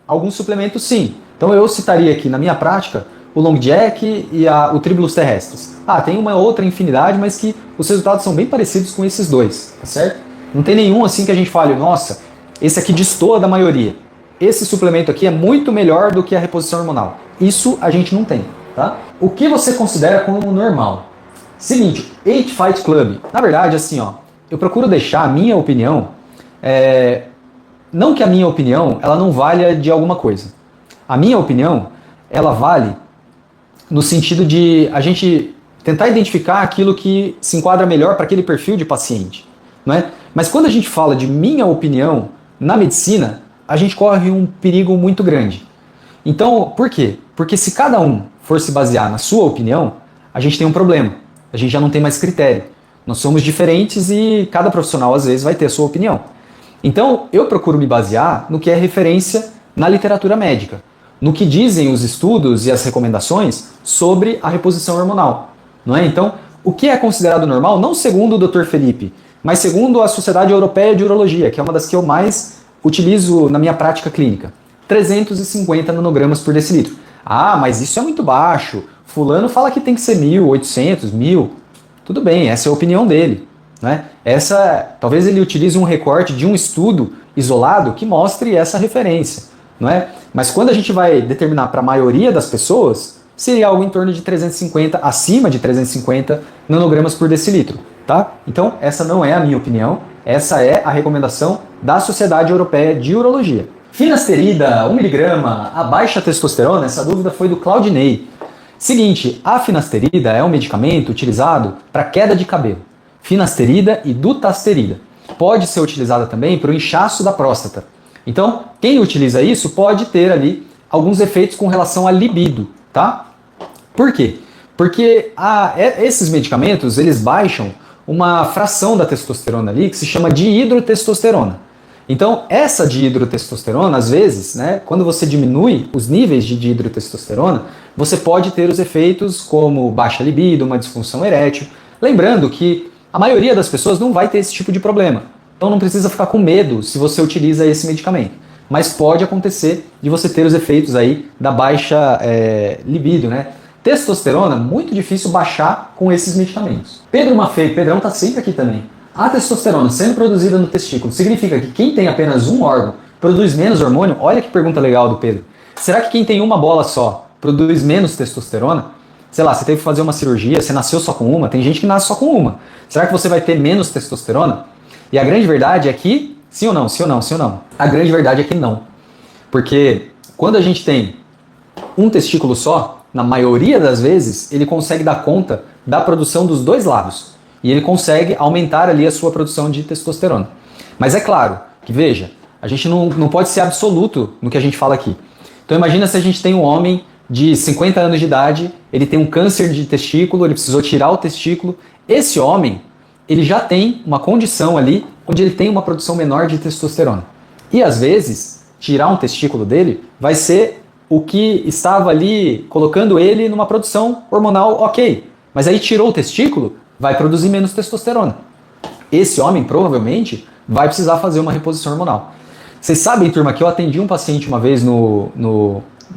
alguns suplementos sim. Então eu citaria aqui na minha prática o Long Jack e o Tribulus terrestris. Tem uma outra infinidade, mas que os resultados são bem parecidos com esses dois, tá certo? Não tem nenhum assim que a gente fale, nossa, esse aqui destoa da maioria. Esse suplemento aqui é muito melhor do que a reposição hormonal. Isso a gente não tem, tá? O que você considera como normal? Seguinte, 8 Fight Club. Na verdade, assim, ó, eu procuro deixar a minha opinião, não que a minha opinião ela não valha de alguma coisa. A minha opinião, ela vale no sentido de a gente tentar identificar aquilo que se enquadra melhor para aquele perfil de paciente, não é? Mas quando a gente fala de minha opinião na medicina, a gente corre um perigo muito grande. Então, por quê? Porque se cada um for se basear na sua opinião, a gente tem um problema. A gente já não tem mais critério. Nós somos diferentes e cada profissional, às vezes, vai ter a sua opinião. Então, eu procuro me basear no que é referência na literatura médica, no que dizem os estudos e as recomendações sobre a reposição hormonal. Não é? Então, o que é considerado normal, não segundo o Dr. Felipe, mas segundo a Sociedade Europeia de Urologia, que é uma das que eu mais utilizo na minha prática clínica. 350 nanogramas por decilitro. Mas isso é muito baixo. Fulano fala que tem que ser 1.800, 1.000. Tudo bem, essa é a opinião dele. Né? Talvez ele utilize um recorte de um estudo isolado que mostre essa referência. Não é? Mas quando a gente vai determinar para a maioria das pessoas, seria algo em torno de 350, acima de 350 nanogramas por decilitro. Tá? Então, essa não é a minha opinião, essa é a recomendação da Sociedade Europeia de Urologia. Finasterida, 1mg, a baixa testosterona, essa dúvida foi do Claudinei. Seguinte, a finasterida é um medicamento utilizado para queda de cabelo. Finasterida e dutasterida. Pode ser utilizada também para o inchaço da próstata. Então, quem utiliza isso pode ter ali alguns efeitos com relação à libido, tá? Por quê? Porque esses medicamentos, eles baixam uma fração da testosterona ali que se chama dihidrotestosterona. Então, essa dihidrotestosterona, às vezes, né, quando você diminui os níveis de dihidrotestosterona, você pode ter os efeitos como baixa libido, uma disfunção erétil. Lembrando que a maioria das pessoas não vai ter esse tipo de problema. Então não precisa ficar com medo se você utiliza esse medicamento. mas pode acontecer de você ter os efeitos aí da baixa libido, né? Testosterona, muito difícil baixar com esses medicamentos. Pedro Maffei, Pedrão tá sempre aqui também. A testosterona sendo produzida no testículo significa que quem tem apenas um órgão produz menos hormônio? Olha que pergunta legal do Pedro. Será que quem tem uma bola só produz menos testosterona? Sei lá, você teve que fazer uma cirurgia, você nasceu só com uma, tem gente que nasce só com uma. Será que você vai ter menos testosterona? E a grande verdade é que, sim ou não, sim ou não, sim ou não. A grande verdade é que não. Porque quando a gente tem um testículo só, na maioria das vezes, ele consegue dar conta da produção dos dois lados. E ele consegue aumentar ali a sua produção de testosterona. Mas é claro que, veja, a gente não pode ser absoluto no que a gente fala aqui. Então imagina se a gente tem um homem de 50 anos de idade, ele tem um câncer de testículo, ele precisou tirar o testículo. Esse homem, ele já tem uma condição ali onde ele tem uma produção menor de testosterona. E às vezes, tirar um testículo dele vai ser o que estava ali colocando ele numa produção hormonal ok. Mas aí tirou o testículo, vai produzir menos testosterona. Esse homem provavelmente vai precisar fazer uma reposição hormonal. Vocês sabem, turma, que eu atendi um paciente uma vez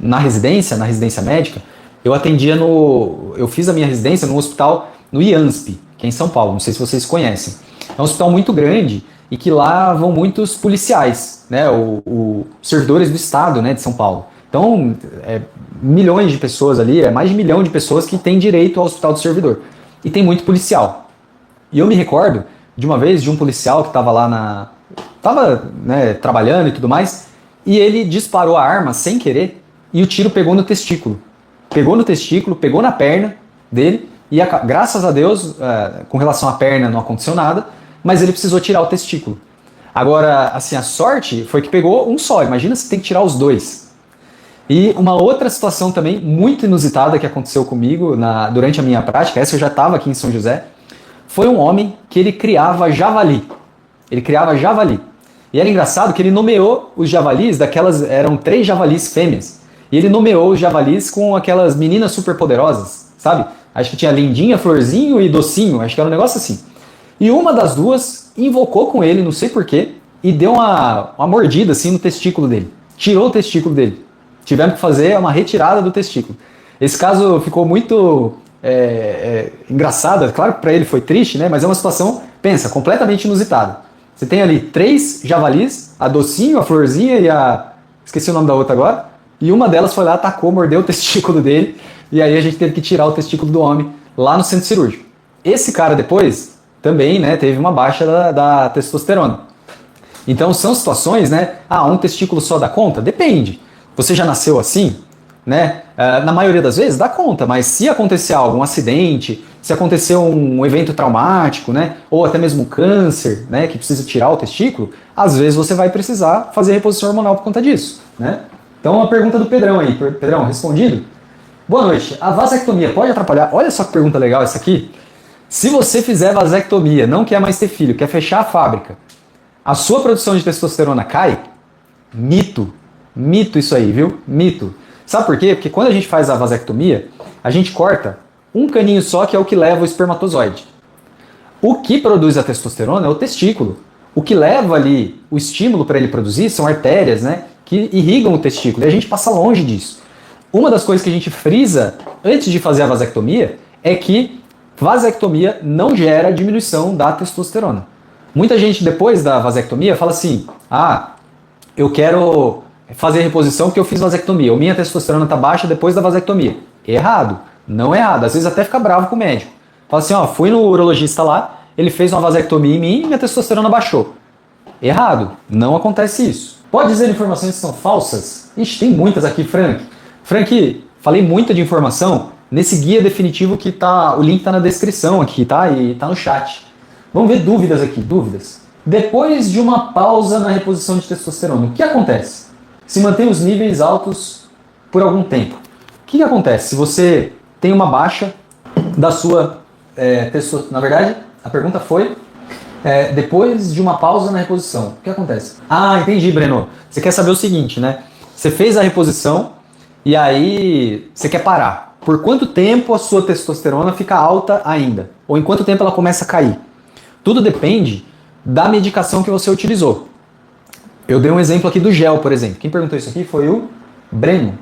na residência médica. Eu fiz a minha residência no hospital no IANSP, que é em São Paulo, não sei se vocês conhecem. É um hospital muito grande e que lá vão muitos policiais, né, os servidores do Estado, né, de São Paulo. Então, milhões de pessoas ali, mais de 1 milhão de pessoas que têm direito ao hospital do servidor. E tem muito policial. E eu me recordo de uma vez de um policial que estava lá trabalhando e tudo mais, e ele disparou a arma sem querer e o tiro pegou no testículo. Pegou no testículo, pegou na perna dele e graças a Deus, com relação à perna não aconteceu nada, mas ele precisou tirar o testículo. Agora, assim, a sorte foi que pegou um só, imagina se tem que tirar os dois. E uma outra situação também muito inusitada que aconteceu comigo durante a minha prática, essa eu já estava aqui em São José, foi um homem que ele criava javali. Ele criava javali. E era engraçado que ele nomeou os javalis, eram 3 javalis fêmeas. E ele nomeou os javalis com aquelas meninas super poderosas, sabe? Acho que tinha Lindinha, Florzinho e Docinho, acho que era um negócio assim. E uma das duas invocou com ele, não sei porquê, e deu uma mordida assim no testículo dele. Tirou o testículo dele. Tivemos que fazer uma retirada do testículo. Esse caso ficou muito engraçado. Claro que para ele foi triste, né? Mas é uma situação, pensa, completamente inusitada. Você tem ali 3 javalis, a Docinho, a Florzinha e a... esqueci o nome da outra agora. E uma delas foi lá, atacou, mordeu o testículo dele. E aí a gente teve que tirar o testículo do homem lá no centro cirúrgico. Esse cara depois também, né, teve uma baixa da testosterona. Então são situações, né? Um testículo só dá conta? Depende. Você já nasceu assim? Né? Na maioria das vezes dá conta, mas se acontecer algo, um acidente, se acontecer um evento traumático, né? Ou até mesmo um câncer, né? Que precisa tirar o testículo, às vezes você vai precisar fazer reposição hormonal por conta disso, né? Então a pergunta do Pedrão aí, Pedrão, respondido? Boa noite, a vasectomia pode atrapalhar? Olha só que pergunta legal essa aqui. Se você fizer vasectomia, não quer mais ter filho, quer fechar a fábrica, a sua produção de testosterona cai? Mito. Mito isso aí, viu? Mito. Sabe por quê? Porque quando a gente faz a vasectomia, a gente corta um caninho só que é o que leva o espermatozoide. O que produz a testosterona é o testículo. O que leva ali o estímulo para ele produzir são artérias, né, que irrigam o testículo. E a gente passa longe disso. Uma das coisas que a gente frisa antes de fazer a vasectomia é que vasectomia não gera diminuição da testosterona. Muita gente depois da vasectomia fala assim, eu quero fazer reposição porque eu fiz vasectomia, ou minha testosterona está baixa depois da vasectomia. Errado, não é errado. Às vezes até fica bravo com o médico. Fala assim, fui no urologista lá, ele fez uma vasectomia em mim e minha testosterona baixou. Errado, não acontece isso. Pode dizer informações que são falsas? Ixi, tem muitas aqui, Frank. Frank, falei muito de informação nesse guia definitivo que o link está na descrição aqui, tá? E tá no chat. Vamos ver dúvidas aqui, dúvidas. Depois de uma pausa na reposição de testosterona, o que acontece? Se mantém os níveis altos por algum tempo. O que acontece se você tem uma baixa da sua testosterona? Na verdade, a pergunta foi, depois de uma pausa na reposição, o que acontece? Entendi, Breno. Você quer saber o seguinte, né? Você fez a reposição e aí você quer parar. Por quanto tempo a sua testosterona fica alta ainda? Ou em quanto tempo ela começa a cair? Tudo depende da medicação que você utilizou. Eu dei um exemplo aqui do gel, por exemplo. Quem perguntou isso aqui foi o Breno.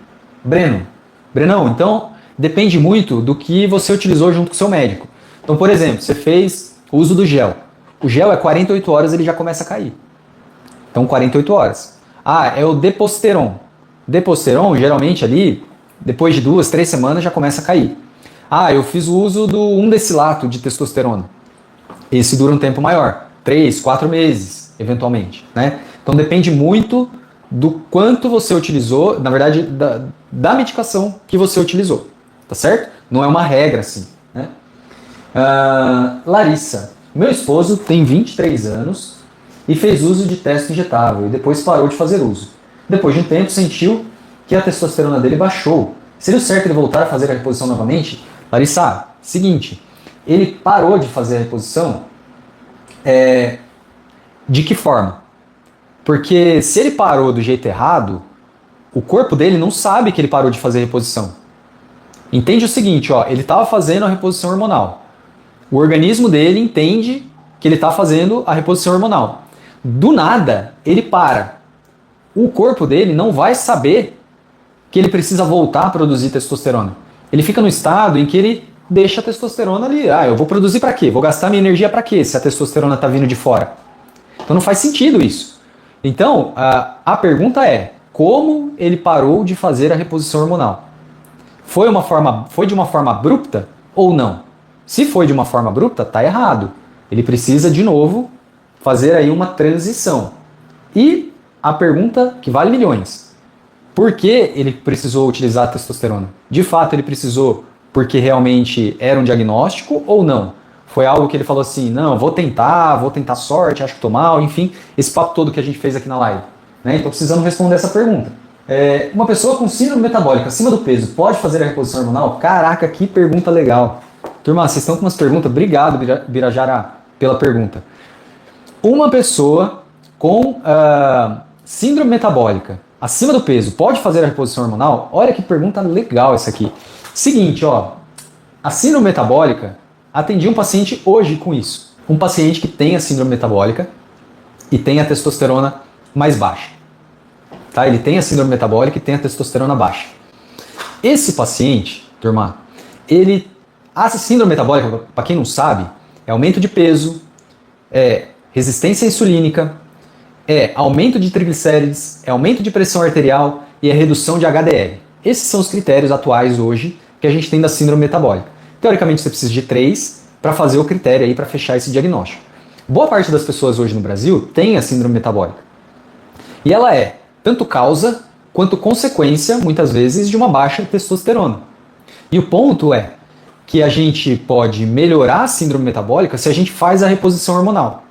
Brenão, então depende muito do que você utilizou junto com o seu médico. Então, por exemplo, você fez uso do gel. O gel é 48 horas, ele já começa a cair. Então, 48 horas. Ah, é o Deposteron. Deposteron, geralmente ali, depois de 2, 3 semanas já começa a cair. Ah, eu fiz o uso do 1-decilato de testosterona. Esse dura um tempo maior, 3, 4 meses, eventualmente, né? Então depende muito do quanto você utilizou, na verdade, da medicação que você utilizou, tá certo? Não é uma regra assim, né? Larissa, meu esposo tem 23 anos e fez uso de testo injetável e depois parou de fazer uso. Depois de um tempo sentiu que a testosterona dele baixou. Seria certo ele voltar a fazer a reposição novamente? Larissa, seguinte, ele parou de fazer a reposição de que forma? Porque se ele parou do jeito errado, o corpo dele não sabe que ele parou de fazer a reposição. Entende o seguinte, ó, ele estava fazendo a reposição hormonal. O organismo dele entende que ele está fazendo a reposição hormonal. Do nada, ele para. O corpo dele não vai saber que ele precisa voltar a produzir testosterona. Ele fica no estado em que ele deixa a testosterona ali. Ah, eu vou produzir para quê? Vou gastar minha energia para quê se a testosterona está vindo de fora? Então não faz sentido isso. Então, a pergunta é, como ele parou de fazer a reposição hormonal? Foi de uma forma abrupta ou não? Se foi de uma forma abrupta, está errado. Ele precisa, de novo, fazer aí uma transição. E a pergunta que vale milhões. Por que ele precisou utilizar a testosterona? De fato, ele precisou porque realmente era um diagnóstico ou não? Foi algo que ele falou assim, não, vou tentar sorte, acho que tô mal, enfim, esse papo todo que a gente fez aqui na live. Né? Então precisamos responder essa pergunta. Uma pessoa com síndrome metabólica acima do peso pode fazer a reposição hormonal? Caraca, que pergunta legal. Turma, vocês estão com umas perguntas? Obrigado, Birajara, pela pergunta. Uma pessoa com síndrome metabólica acima do peso pode fazer a reposição hormonal? Olha que pergunta legal essa aqui. Seguinte, ó, a síndrome metabólica, atendi um paciente hoje com isso. Um paciente que tem a síndrome metabólica e tem a testosterona mais baixa. Tá? Ele tem a síndrome metabólica e tem a testosterona baixa. Esse paciente, turma, a síndrome metabólica, para quem não sabe, é aumento de peso, é resistência insulínica, é aumento de triglicérides, é aumento de pressão arterial e é redução de HDL. Esses são os critérios atuais hoje que a gente tem da síndrome metabólica. Teoricamente você precisa de 3 para fazer o critério aí para fechar esse diagnóstico. Boa parte das pessoas hoje no Brasil tem a síndrome metabólica. E ela é tanto causa quanto consequência, muitas vezes, de uma baixa testosterona. E o ponto é que a gente pode melhorar a síndrome metabólica se a gente faz a reposição hormonal.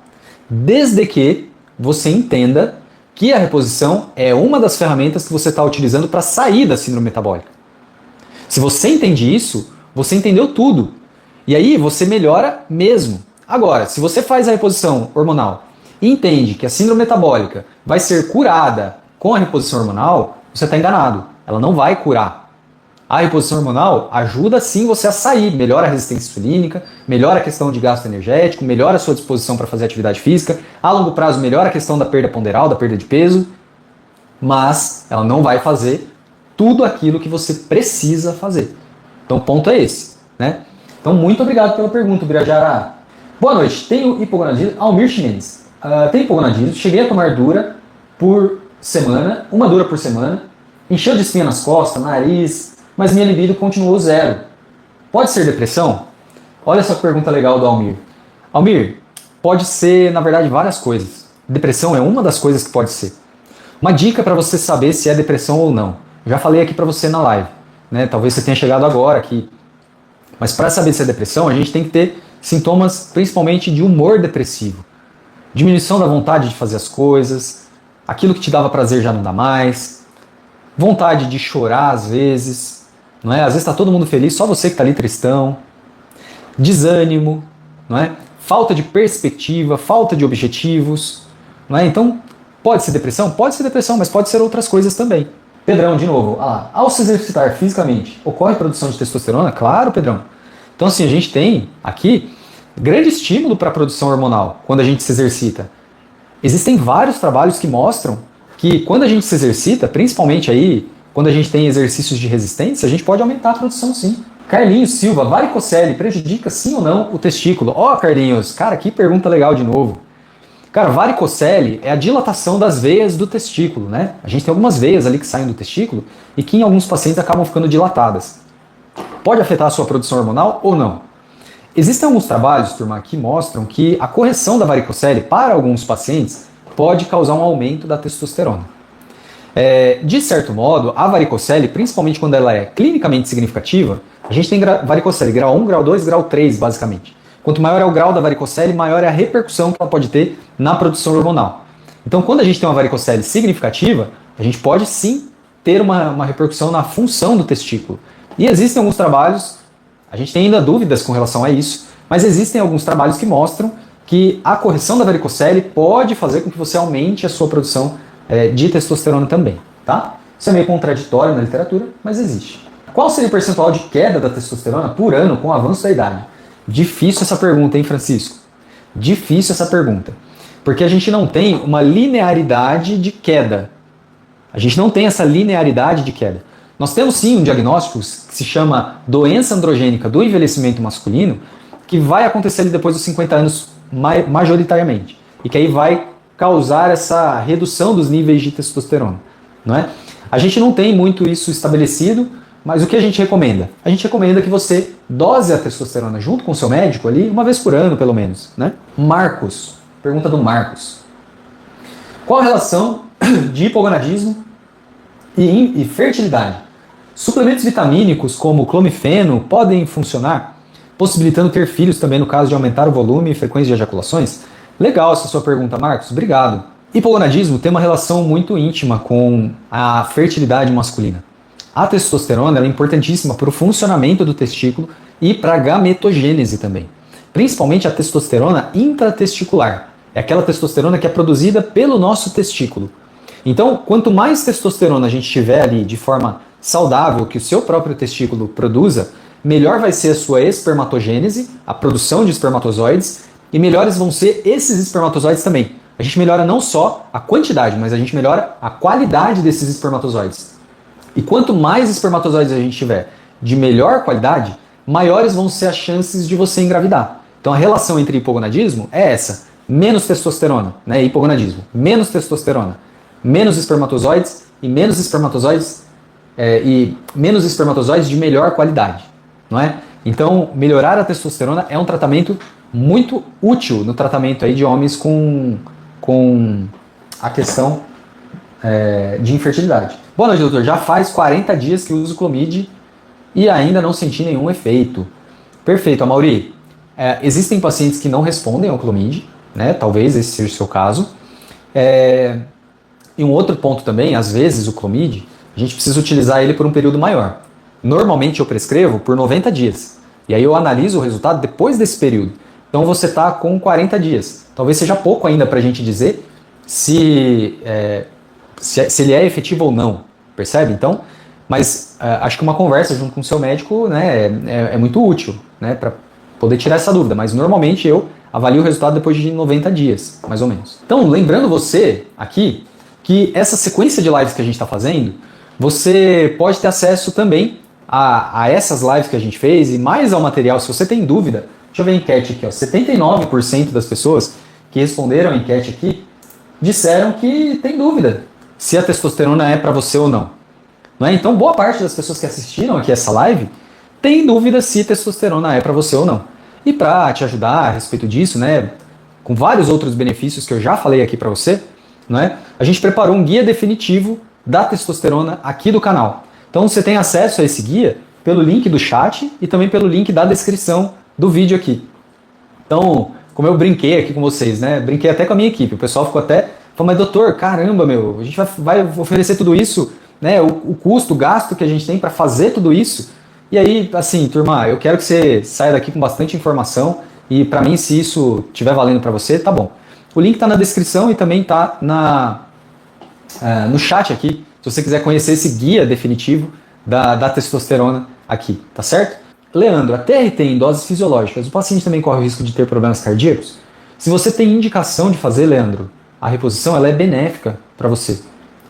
Desde que você entenda que a reposição é uma das ferramentas que você está utilizando para sair da síndrome metabólica. Se você entende isso, você entendeu tudo. E aí você melhora mesmo. Agora, se você faz a reposição hormonal e entende que a síndrome metabólica vai ser curada com a reposição hormonal, você está enganado. Ela não vai curar. A reposição hormonal ajuda sim você a sair, melhora a resistência insulínica, melhora a questão de gasto energético, melhora a sua disposição para fazer atividade física, a longo prazo melhora a questão da perda ponderal, da perda de peso, mas ela não vai fazer tudo aquilo que você precisa fazer. Então o ponto é esse, né? Então muito obrigado pela pergunta, Birajara. Boa noite, tenho hipogonadismo, Almir Chimenez. Tenho hipogonadismo, cheguei a tomar dura por semana, uma dura por semana, encheu de espinha nas costas, nariz, mas minha libido continuou 0. Pode ser depressão? Olha essa pergunta legal do Almir. Almir, pode ser, na verdade, várias coisas. Depressão é uma das coisas que pode ser. Uma dica para você saber se é depressão ou não. Já falei aqui para você na live, né? Talvez você tenha chegado agora aqui. Mas para saber se é depressão, a gente tem que ter sintomas principalmente de humor depressivo. Diminuição da vontade de fazer as coisas, aquilo que te dava prazer já não dá mais, vontade de chorar às vezes, não é? Às vezes está todo mundo feliz, só você que está ali tristão, desânimo, não é? Falta de perspectiva, falta de objetivos, não é? Então, pode ser depressão? Pode ser depressão, mas pode ser outras coisas também. Pedrão, de novo, ao se exercitar fisicamente, ocorre produção de testosterona? Claro, Pedrão. Então, assim, a gente tem aqui grande estímulo para a produção hormonal quando a gente se exercita. Existem vários trabalhos que mostram que quando a gente se exercita, principalmente aí quando a gente tem exercícios de resistência, a gente pode aumentar a produção sim. Carlinhos Silva, varicocele prejudica sim ou não o testículo? Ó, Carlinhos, cara, que pergunta legal de novo. Cara, varicocele é a dilatação das veias do testículo, né? A gente tem algumas veias ali que saem do testículo e que em alguns pacientes acabam ficando dilatadas. Pode afetar a sua produção hormonal ou não? Existem alguns trabalhos, turma, que mostram que a correção da varicocele para alguns pacientes pode causar um aumento da testosterona. De certo modo, a varicocele, principalmente quando ela é clinicamente significativa, a gente tem varicocele grau 1, grau 2, grau 3, basicamente. Quanto maior é o grau da varicocele, maior é a repercussão que ela pode ter na produção hormonal. Então, quando a gente tem uma varicocele significativa, a gente pode sim ter uma repercussão na função do testículo. E existem alguns trabalhos, a gente tem ainda dúvidas com relação a isso, mas existem alguns trabalhos que mostram que a correção da varicocele pode fazer com que você aumente a sua produção de testosterona também, tá? Isso é meio contraditório na literatura, mas existe. Qual seria o percentual de queda da testosterona por ano com o avanço da idade? Difícil essa pergunta, hein, Francisco? Difícil essa pergunta. Porque a gente não tem uma linearidade de queda. A gente não tem essa linearidade de queda. Nós temos sim um diagnóstico que se chama doença androgênica do envelhecimento masculino, que vai acontecer ali depois dos 50 anos majoritariamente. E que aí vai causar essa redução dos níveis de testosterona, não é? A gente não tem muito isso estabelecido, mas o que a gente recomenda? A gente recomenda que você dose a testosterona junto com o seu médico ali, uma vez por ano pelo menos, né? Marcos, pergunta do Marcos. Qual a relação de hipogonadismo e fertilidade? Suplementos vitamínicos como clomifeno podem funcionar, possibilitando ter filhos também no caso de aumentar o volume e frequência de ejaculações? Legal essa sua pergunta, Marcos. Obrigado. Hipogonadismo tem uma relação muito íntima com a fertilidade masculina. A testosterona é importantíssima para o funcionamento do testículo e para a gametogênese também. Principalmente a testosterona intratesticular. É aquela testosterona que é produzida pelo nosso testículo. Então, quanto mais testosterona a gente tiver ali de forma saudável, que o seu próprio testículo produza, melhor vai ser a sua espermatogênese, a produção de espermatozoides, e melhores vão ser esses espermatozoides também. A gente melhora não só a quantidade, mas a gente melhora a qualidade desses espermatozoides. E quanto mais espermatozoides a gente tiver de melhor qualidade, maiores vão ser as chances de você engravidar. Então a relação entre hipogonadismo é essa. Menos testosterona, né? Hipogonadismo. Menos testosterona. Menos espermatozoides e menos espermatozoides de melhor qualidade. Não é? Então melhorar a testosterona é um tratamento muito útil no tratamento aí de homens com a questão de infertilidade. Boa noite, doutor. Já faz 40 dias que uso Clomid e ainda não senti nenhum efeito. Perfeito, Amaury. Existem pacientes que não respondem ao Clomid, né? Talvez esse seja o seu caso. E um outro ponto também, às vezes o Clomid, a gente precisa utilizar ele por um período maior. Normalmente eu prescrevo por 90 dias. E aí eu analiso o resultado depois desse período. Então você está com 40 dias. Talvez seja pouco ainda para a gente dizer se ele é efetivo ou não. Percebe? Então, mas acho que uma conversa junto com o seu médico, né, é muito útil, né, para poder tirar essa dúvida. Mas normalmente eu avalio o resultado depois de 90 dias, mais ou menos. Então, lembrando você aqui que essa sequência de lives que a gente está fazendo, você pode ter acesso também a essas lives que a gente fez e mais ao material. Se você tem dúvida, deixa eu ver a enquete aqui, ó. 79% das pessoas que responderam a enquete aqui disseram que tem dúvida se a testosterona é para você ou não. Não é? Então, boa parte das pessoas que assistiram aqui essa live tem dúvida se testosterona é para você ou não. E para te ajudar a respeito disso, né, com vários outros benefícios que eu já falei aqui para você, não é? A gente preparou um guia definitivo da testosterona aqui do canal. Então você tem acesso a esse guia pelo link do chat e também pelo link da descrição do vídeo aqui. Então, como eu brinquei aqui com vocês, né? Brinquei até com a minha equipe. O pessoal ficou até falando, mas doutor, caramba, meu, a gente vai oferecer tudo isso, né? O custo, o gasto que a gente tem para fazer tudo isso. E aí, assim, turma, eu quero que você saia daqui com bastante informação e para mim, se isso estiver valendo para você, tá bom. O link está na descrição e também está no chat aqui, se você quiser conhecer esse guia definitivo da testosterona aqui, tá certo? Leandro, a TRT em doses fisiológicas, o paciente também corre o risco de ter problemas cardíacos? Se você tem indicação de fazer, Leandro, a reposição ela é benéfica para você.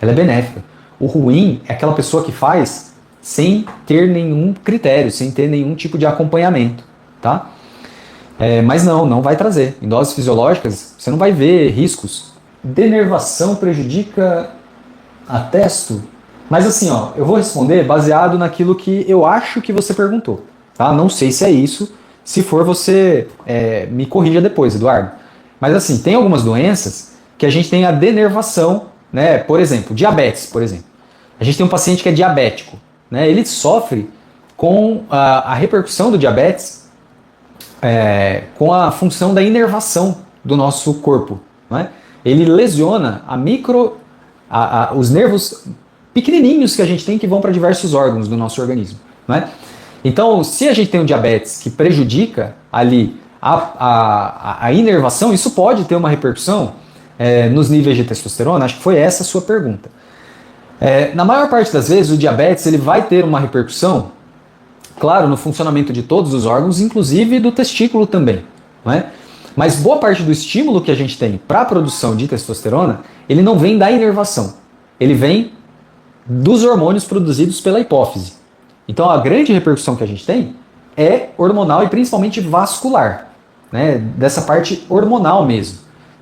Ela é benéfica. O ruim é aquela pessoa que faz sem ter nenhum critério, sem ter nenhum tipo de acompanhamento, tá? Mas não vai trazer. Em doses fisiológicas, você não vai ver riscos. Denervação prejudica a testo? Mas assim, ó, eu vou responder baseado naquilo que eu acho que você perguntou, tá? Não sei se é isso. Se for, você me corrija depois, Eduardo. Mas assim, tem algumas doenças que a gente tem a denervação, né? Por exemplo, diabetes, por exemplo. A gente tem um paciente que é diabético, né? Ele sofre com a repercussão do diabetes com a função da inervação do nosso corpo, né? Ele lesiona os nervos pequenininhos que a gente tem que vão para diversos órgãos do nosso organismo, né? Então, se a gente tem um diabetes que prejudica ali a inervação, isso pode ter uma repercussão nos níveis de testosterona. Acho que foi essa a sua pergunta. Na maior parte das vezes, o diabetes ele vai ter uma repercussão, claro, no funcionamento de todos os órgãos, inclusive do testículo também, não é? Mas boa parte do estímulo que a gente tem para a produção de testosterona, ele não vem da inervação, ele vem dos hormônios produzidos pela hipófise. Então a grande repercussão que a gente tem é hormonal e principalmente vascular, né? Dessa parte hormonal mesmo,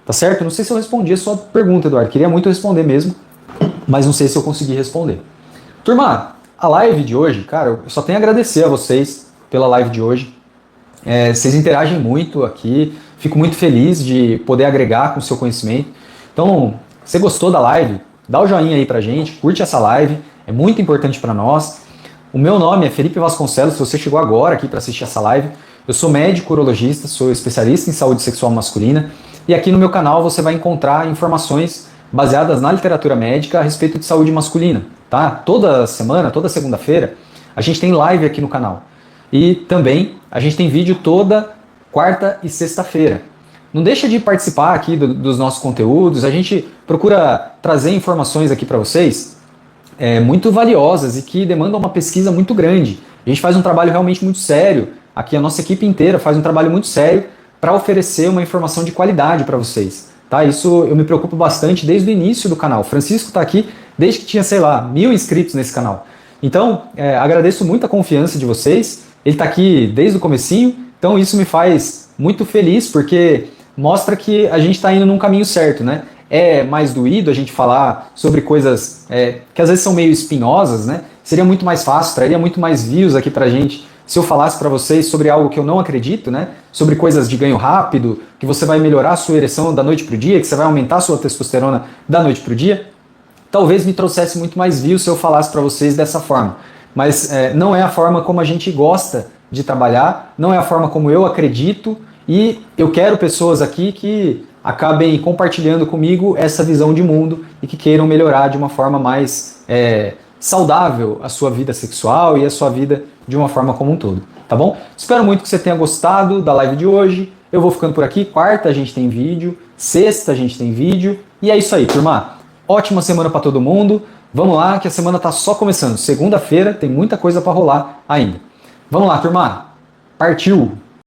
tá certo? Não sei se eu respondi a sua pergunta, Eduardo, queria muito responder mesmo, mas não sei se eu consegui responder. Turma, a live de hoje, cara, eu só tenho a agradecer a vocês pela live de hoje. Vocês interagem muito aqui, fico muito feliz de poder agregar com o seu conhecimento. Então, se você gostou da live, dá o joinha aí pra gente, curte essa live, é muito importante para nós. O meu nome é Felipe Vasconcelos, se você chegou agora aqui para assistir essa live, eu sou médico urologista, sou especialista em saúde sexual masculina, e aqui no meu canal você vai encontrar informações baseadas na literatura médica a respeito de saúde masculina, tá? Toda semana, toda segunda-feira, a gente tem live aqui no canal. E também a gente tem vídeo toda quarta e sexta-feira. Não deixa de participar aqui dos nossos conteúdos, a gente procura trazer informações aqui para vocês muito valiosas e que demandam uma pesquisa muito grande. A gente faz um trabalho realmente muito sério, aqui a nossa equipe inteira faz um trabalho muito sério para oferecer uma informação de qualidade para vocês. Tá? Isso eu me preocupo bastante desde o início do canal. O Francisco está aqui desde que tinha, sei lá, 1000 inscritos nesse canal. Então, agradeço muito a confiança de vocês. Ele está aqui desde o comecinho, então isso me faz muito feliz, porque mostra que a gente está indo num caminho certo, né? É mais doído a gente falar sobre coisas que às vezes são meio espinhosas, né? Seria muito mais fácil, traria muito mais views aqui pra gente se eu falasse para vocês sobre algo que eu não acredito, né? Sobre coisas de ganho rápido, que você vai melhorar a sua ereção da noite pro dia, que você vai aumentar a sua testosterona da noite pro dia. Talvez me trouxesse muito mais views se eu falasse para vocês dessa forma. Mas não é a forma como a gente gosta de trabalhar, não é a forma como eu acredito, e eu quero pessoas aqui que acabem compartilhando comigo essa visão de mundo e que queiram melhorar de uma forma mais saudável a sua vida sexual e a sua vida de uma forma como um todo, tá bom? Espero muito que você tenha gostado da live de hoje. Eu vou ficando por aqui. Quarta a gente tem vídeo, sexta a gente tem vídeo, e é isso aí, turma. Ótima semana para todo mundo. Vamos lá, que a semana tá só começando. Segunda-feira tem muita coisa para rolar ainda. Vamos lá, turma. Partiu!